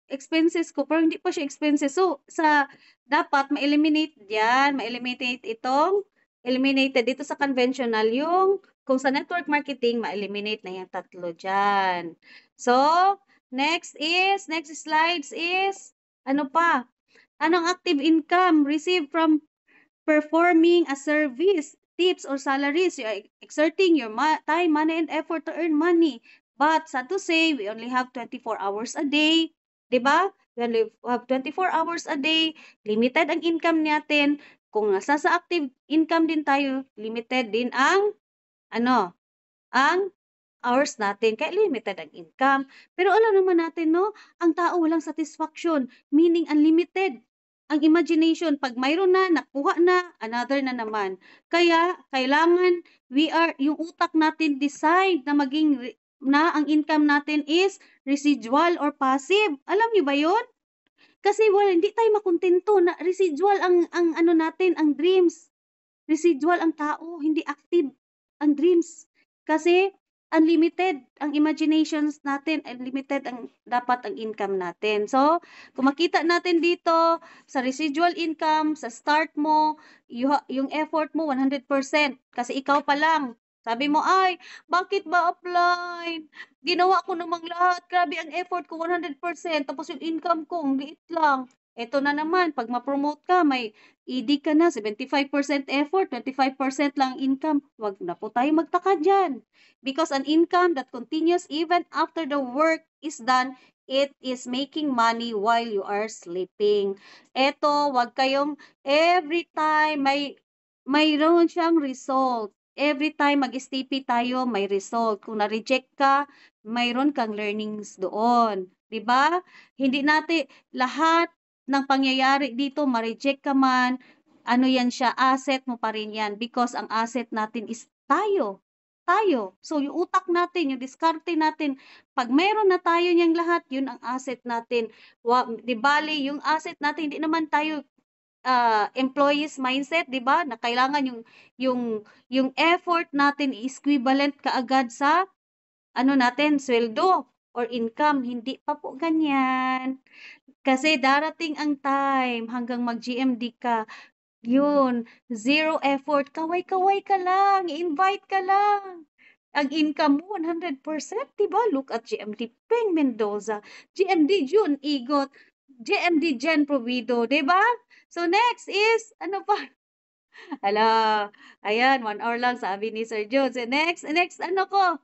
expenses ko pero hindi pa siya expenses. So, dapat ma-eliminate eliminated dito sa conventional yung kung sa network marketing ma-eliminate na yung tatlo diyan. So, next slides is ano pa? Anong active income received from performing a service, tips or salaries? You are exerting your time, money, and effort to earn money. But sad to say, we only have 24 hours a day. 'Di ba? We only have 24 hours a day. Limited ang income natin. Kung nasa sa active income din tayo, limited din ang hours natin. Kaya limited ang income. Pero alam naman natin, no? Ang tao walang satisfaction. Meaning unlimited ang imagination, pag mayroon na, nakuha na, another na naman. Kaya, kailangan yung utak natin decide na na ang income natin is residual or passive. Alam niyo ba yun? Kasi hindi tayo makontento na residual ang ano natin, ang dreams. Residual ang tao, hindi active ang dreams. Kasi unlimited ang imaginations natin, unlimited ang dapat ang income natin. So, kung makita natin dito sa residual income, sa start mo, yung effort mo 100% kasi ikaw pa lang. Sabi mo, ay, bakit ba apply? Ginawa ko namang lahat. Grabe ang effort ko 100%. Tapos yung income ko, ang liit lang. Ito na naman, pag ma-promote ka, may ED ka na, 75% effort, 25% lang income. Wag na po tayo magtaka dyan. Because an income that continues even after the work is done, it is making money while you are sleeping. Eto, wag kayong every time mayroon siyang result. Every time mag-STP tayo, may result. Kung na-reject ka, mayroon kang learnings doon. 'Di ba? Hindi natin lahat ng pangyayari dito, ma-reject ka man, ano yan siya, asset mo pa rin yan because ang asset natin is tayo. Tayo. So, yung utak natin, yung diskarte natin, pag meron na tayo niyang lahat, yun ang asset natin. Di bali, yung asset natin, hindi naman tayo employees mindset, di ba? Na kailangan yung effort natin is equivalent kaagad sa ano natin, sweldo or income. Hindi pa po ganyan. Kasi darating ang time hanggang mag-GMD ka, yun, zero effort, kaway-kaway ka lang, invite ka lang. Ang income mo 100%, 'di ba? Look at GMD Peng Mendoza, GMD June Igot, GMD Jen Provido, 'di ba? So next is ano pa? Hala, ayan, 1 hour lang sabi ni Sir Jones. So next ano ko?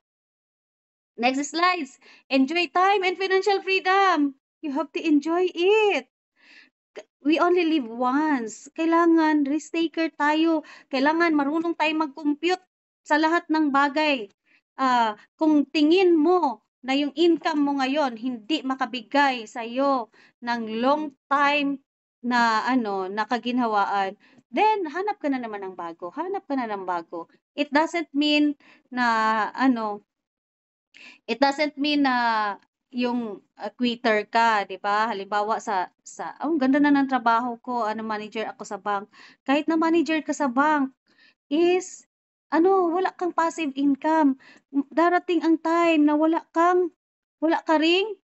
Next slides. Enjoy time and financial freedom. You have to enjoy it. We only live once. Kailangan risk taker tayo. Kailangan marunong tayo mag-compute sa lahat ng bagay. Kung tingin mo na yung income mo ngayon hindi makabigay sa iyo ng long time na na kaginhawaan, then hanap ka na naman ng bago. Hanap ka na ng bago. It doesn't mean na yung quitter ka, 'di ba? Halimbawa ang ganda na ng trabaho ko, manager ako sa bank. Kahit na manager ka sa bank is wala kang passive income. Darating ang time na wala ka ring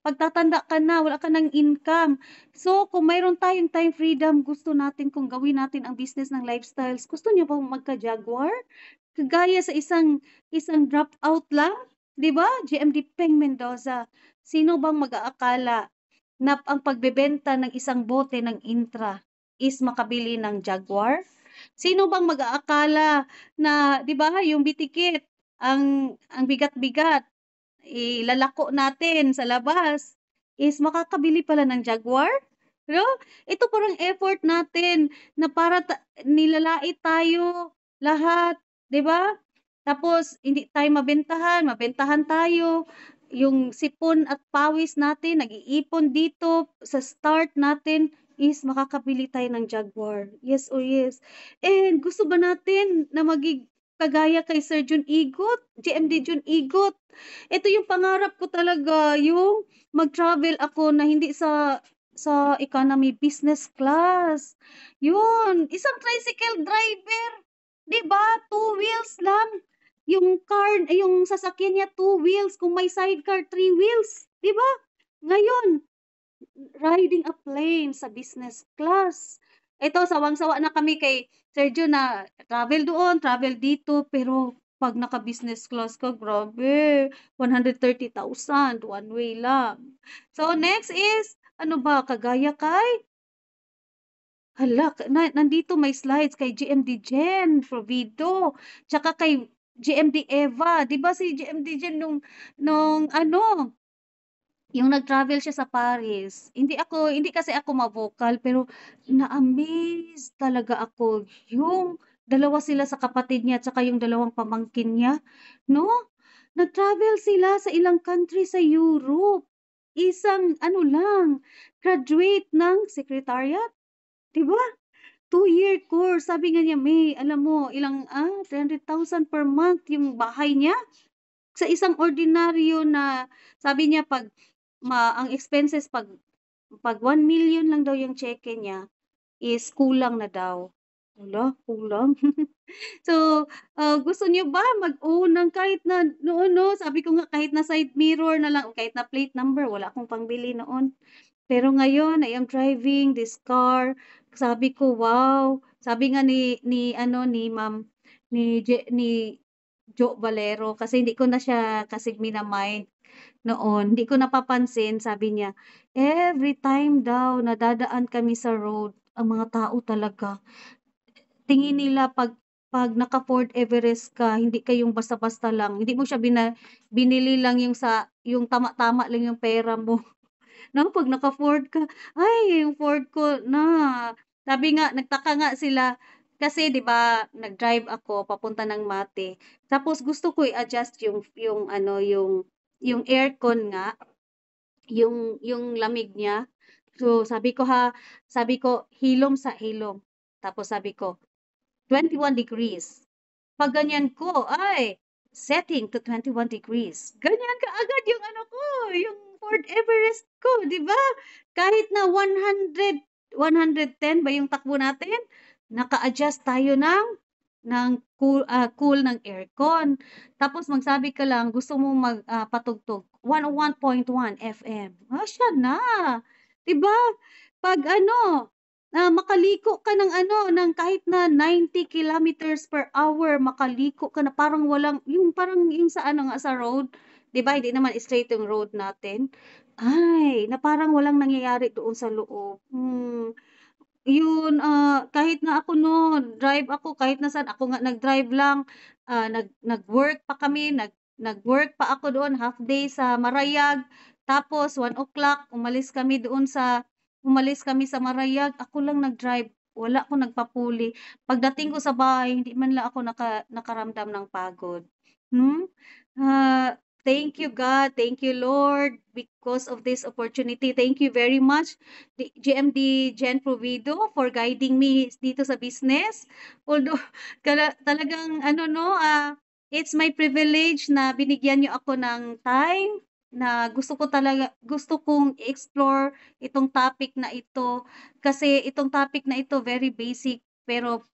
pagtatanda ka na, wala ka ng income. So, kung mayroon tayong time freedom, gusto natin kung gawin natin ang business ng lifestyles. Gusto niyo bang magka-Jaguar? Kagaya sa isang dropout lang, 'di ba? GMD Peng Mendoza. Sino bang mag-aakala na ang pagbebenta ng isang bote ng Intra is makabili ng Jaguar? Sino bang mag-aakala na, 'di ba, yung bitikit, ang bigat-bigat, ilalako natin sa labas is makakabili pala ng Jaguar? No? Ito parang effort natin na para nilalait tayo lahat, 'di ba? Tapos hindi tayo mabentahan tayo. Yung sipon at pawis natin, nag-iipon dito sa start natin is makakabili tayo ng Jaguar. Yes or yes. And gusto ba natin na maging kagaya kay Sir Jun Igot, GMD Jun Igot? Ito yung pangarap ko talaga, yung mag-travel ako na hindi sa economy business class. Yun, isang tricycle driver, 'di ba? 2 wheels lang. Yung sasakyan niya 2 wheels, kung may sidecar 3 wheels, 'di ba? Ngayon, riding a plane sa business class. Ito, sawang-sawa na kami kay Sergio na travel doon, travel dito, pero pag naka-business class ka, grabe, 130,000, one way lang. So, next is, ano ba, kagaya kay, hala, nandito may slides kay GMD Jen, Provido, tsaka kay GMD Eva. Di ba si GMD Jen nung yung nag-travel siya sa Paris. Hindi kasi ako ma-vocal, pero na-amaze talaga ako. Yung dalawa sila sa kapatid niya, tsaka yung dalawang pamangkin niya, no? Nag-travel sila sa ilang country sa Europe. isang ano lang, graduate ng secretariat, 'di ba? 2-year course. Sabi nga niya, May, alam mo, 300,000 per month yung bahay niya. Sa isang ordinaryo na, sabi niya, ang expenses, pag 1 million lang daw yung cheque niya, is kulang na daw. Wala, kulang. So, gusto niyo ba mag-own ng kahit na noon, no? Sabi ko nga, kahit na side mirror na lang, kahit na plate number, wala akong pangbili noon. Pero ngayon, I am driving this car. Sabi ko, wow. Sabi nga ni Ma'am, ni Jo Valero, kasi hindi ko na siya kasi minamind noon. Hindi ko napapansin, sabi niya, every time daw nadadaan kami sa road, ang mga tao talaga, tingin nila pag naka Ford Everest ka, hindi ka yung basta-basta lang. Hindi mo siya binili lang yung tama-tama lang yung pera mo. No, 'pag naka-Ford ka, "Ay, yung Ford ko na." Sabi nga, nagtaka nga sila kasi 'di ba, nag-drive ako papunta ng Mate. Tapos gusto ko i-adjust yung ano, yung aircon nga, yung lamig niya. So, sabi ko, hilom sa hilom. Tapos sabi ko, 21 degrees. Pag ganyan ko, ay, setting to 21 degrees. Ganyan ka agad yung ano ko, yung Ford Everest ko, di ba? Kahit na 110 ba yung takbo natin, naka-adjust tayo ng cool ng aircon. Tapos magsabi ka lang, gusto mo patugtog, 101.1 FM. Siya na. 'Di ba? Pag ano, makaliko ka ng kahit na 90 kilometers per hour, makaliko ka na parang yung sa ano nga sa road, 'di ba? Hindi naman straight yung road natin. Ay, na parang walang nangyayari doon sa loob. Yun, kahit na ako no'n, drive ako kahit nasaan, ako nga nag-drive lang, nag-work pa kami, nag-work pa ako doon half day sa Marayag, tapos 1 o'clock umalis kami sa Marayag, ako lang nag-drive, wala akong nagpapuli. Pagdating ko sa bahay, hindi man lang ako nakaramdam ng pagod. Hmm, ah, thank you God, thank you Lord, because of this opportunity. Thank you very much GMD Jen Provido for guiding me dito sa business. Although talagang ano no, it's my privilege na binigyan niyo ako ng time na gusto kong explore itong topic na ito kasi itong topic na ito very basic pero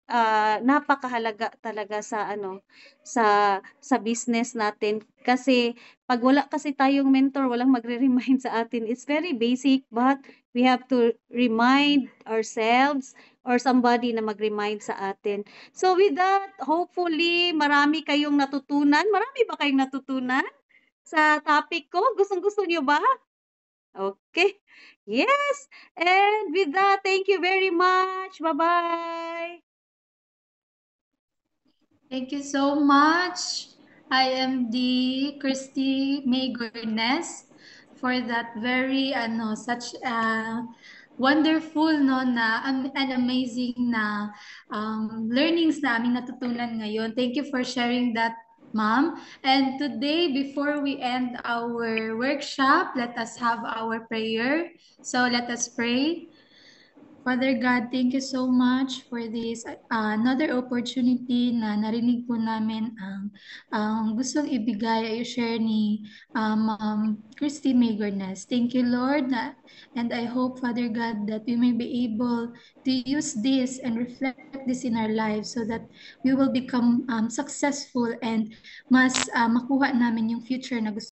napakahalaga talaga sa business natin kasi pag wala kasi tayong mentor, walang magre-remind sa atin. It's very basic but we have to remind ourselves or somebody na mag-remind sa atin. So with that, hopefully marami kayong natutunan. Marami ba kayong natutunan sa topic ko? Gustong-gusto niyo ba? Okay. Yes. And with that, thank you very much. Bye-bye. Thank you so much. I am the Christy May Goodness for that very such wonderful no na and amazing na learnings na aming natutunan ngayon. Thank you for sharing that, Ma'am. And today, before we end our workshop, let us have our prayer. So let us pray. Father God, thank you so much for this another opportunity na narinig po namin ang gustong ibigay, i-share ni Ma'am Christy Magornes. Thank you, Lord, and I hope, Father God, that we may be able to use this and reflect this in our lives so that we will become successful and mas makuha namin yung future na gusto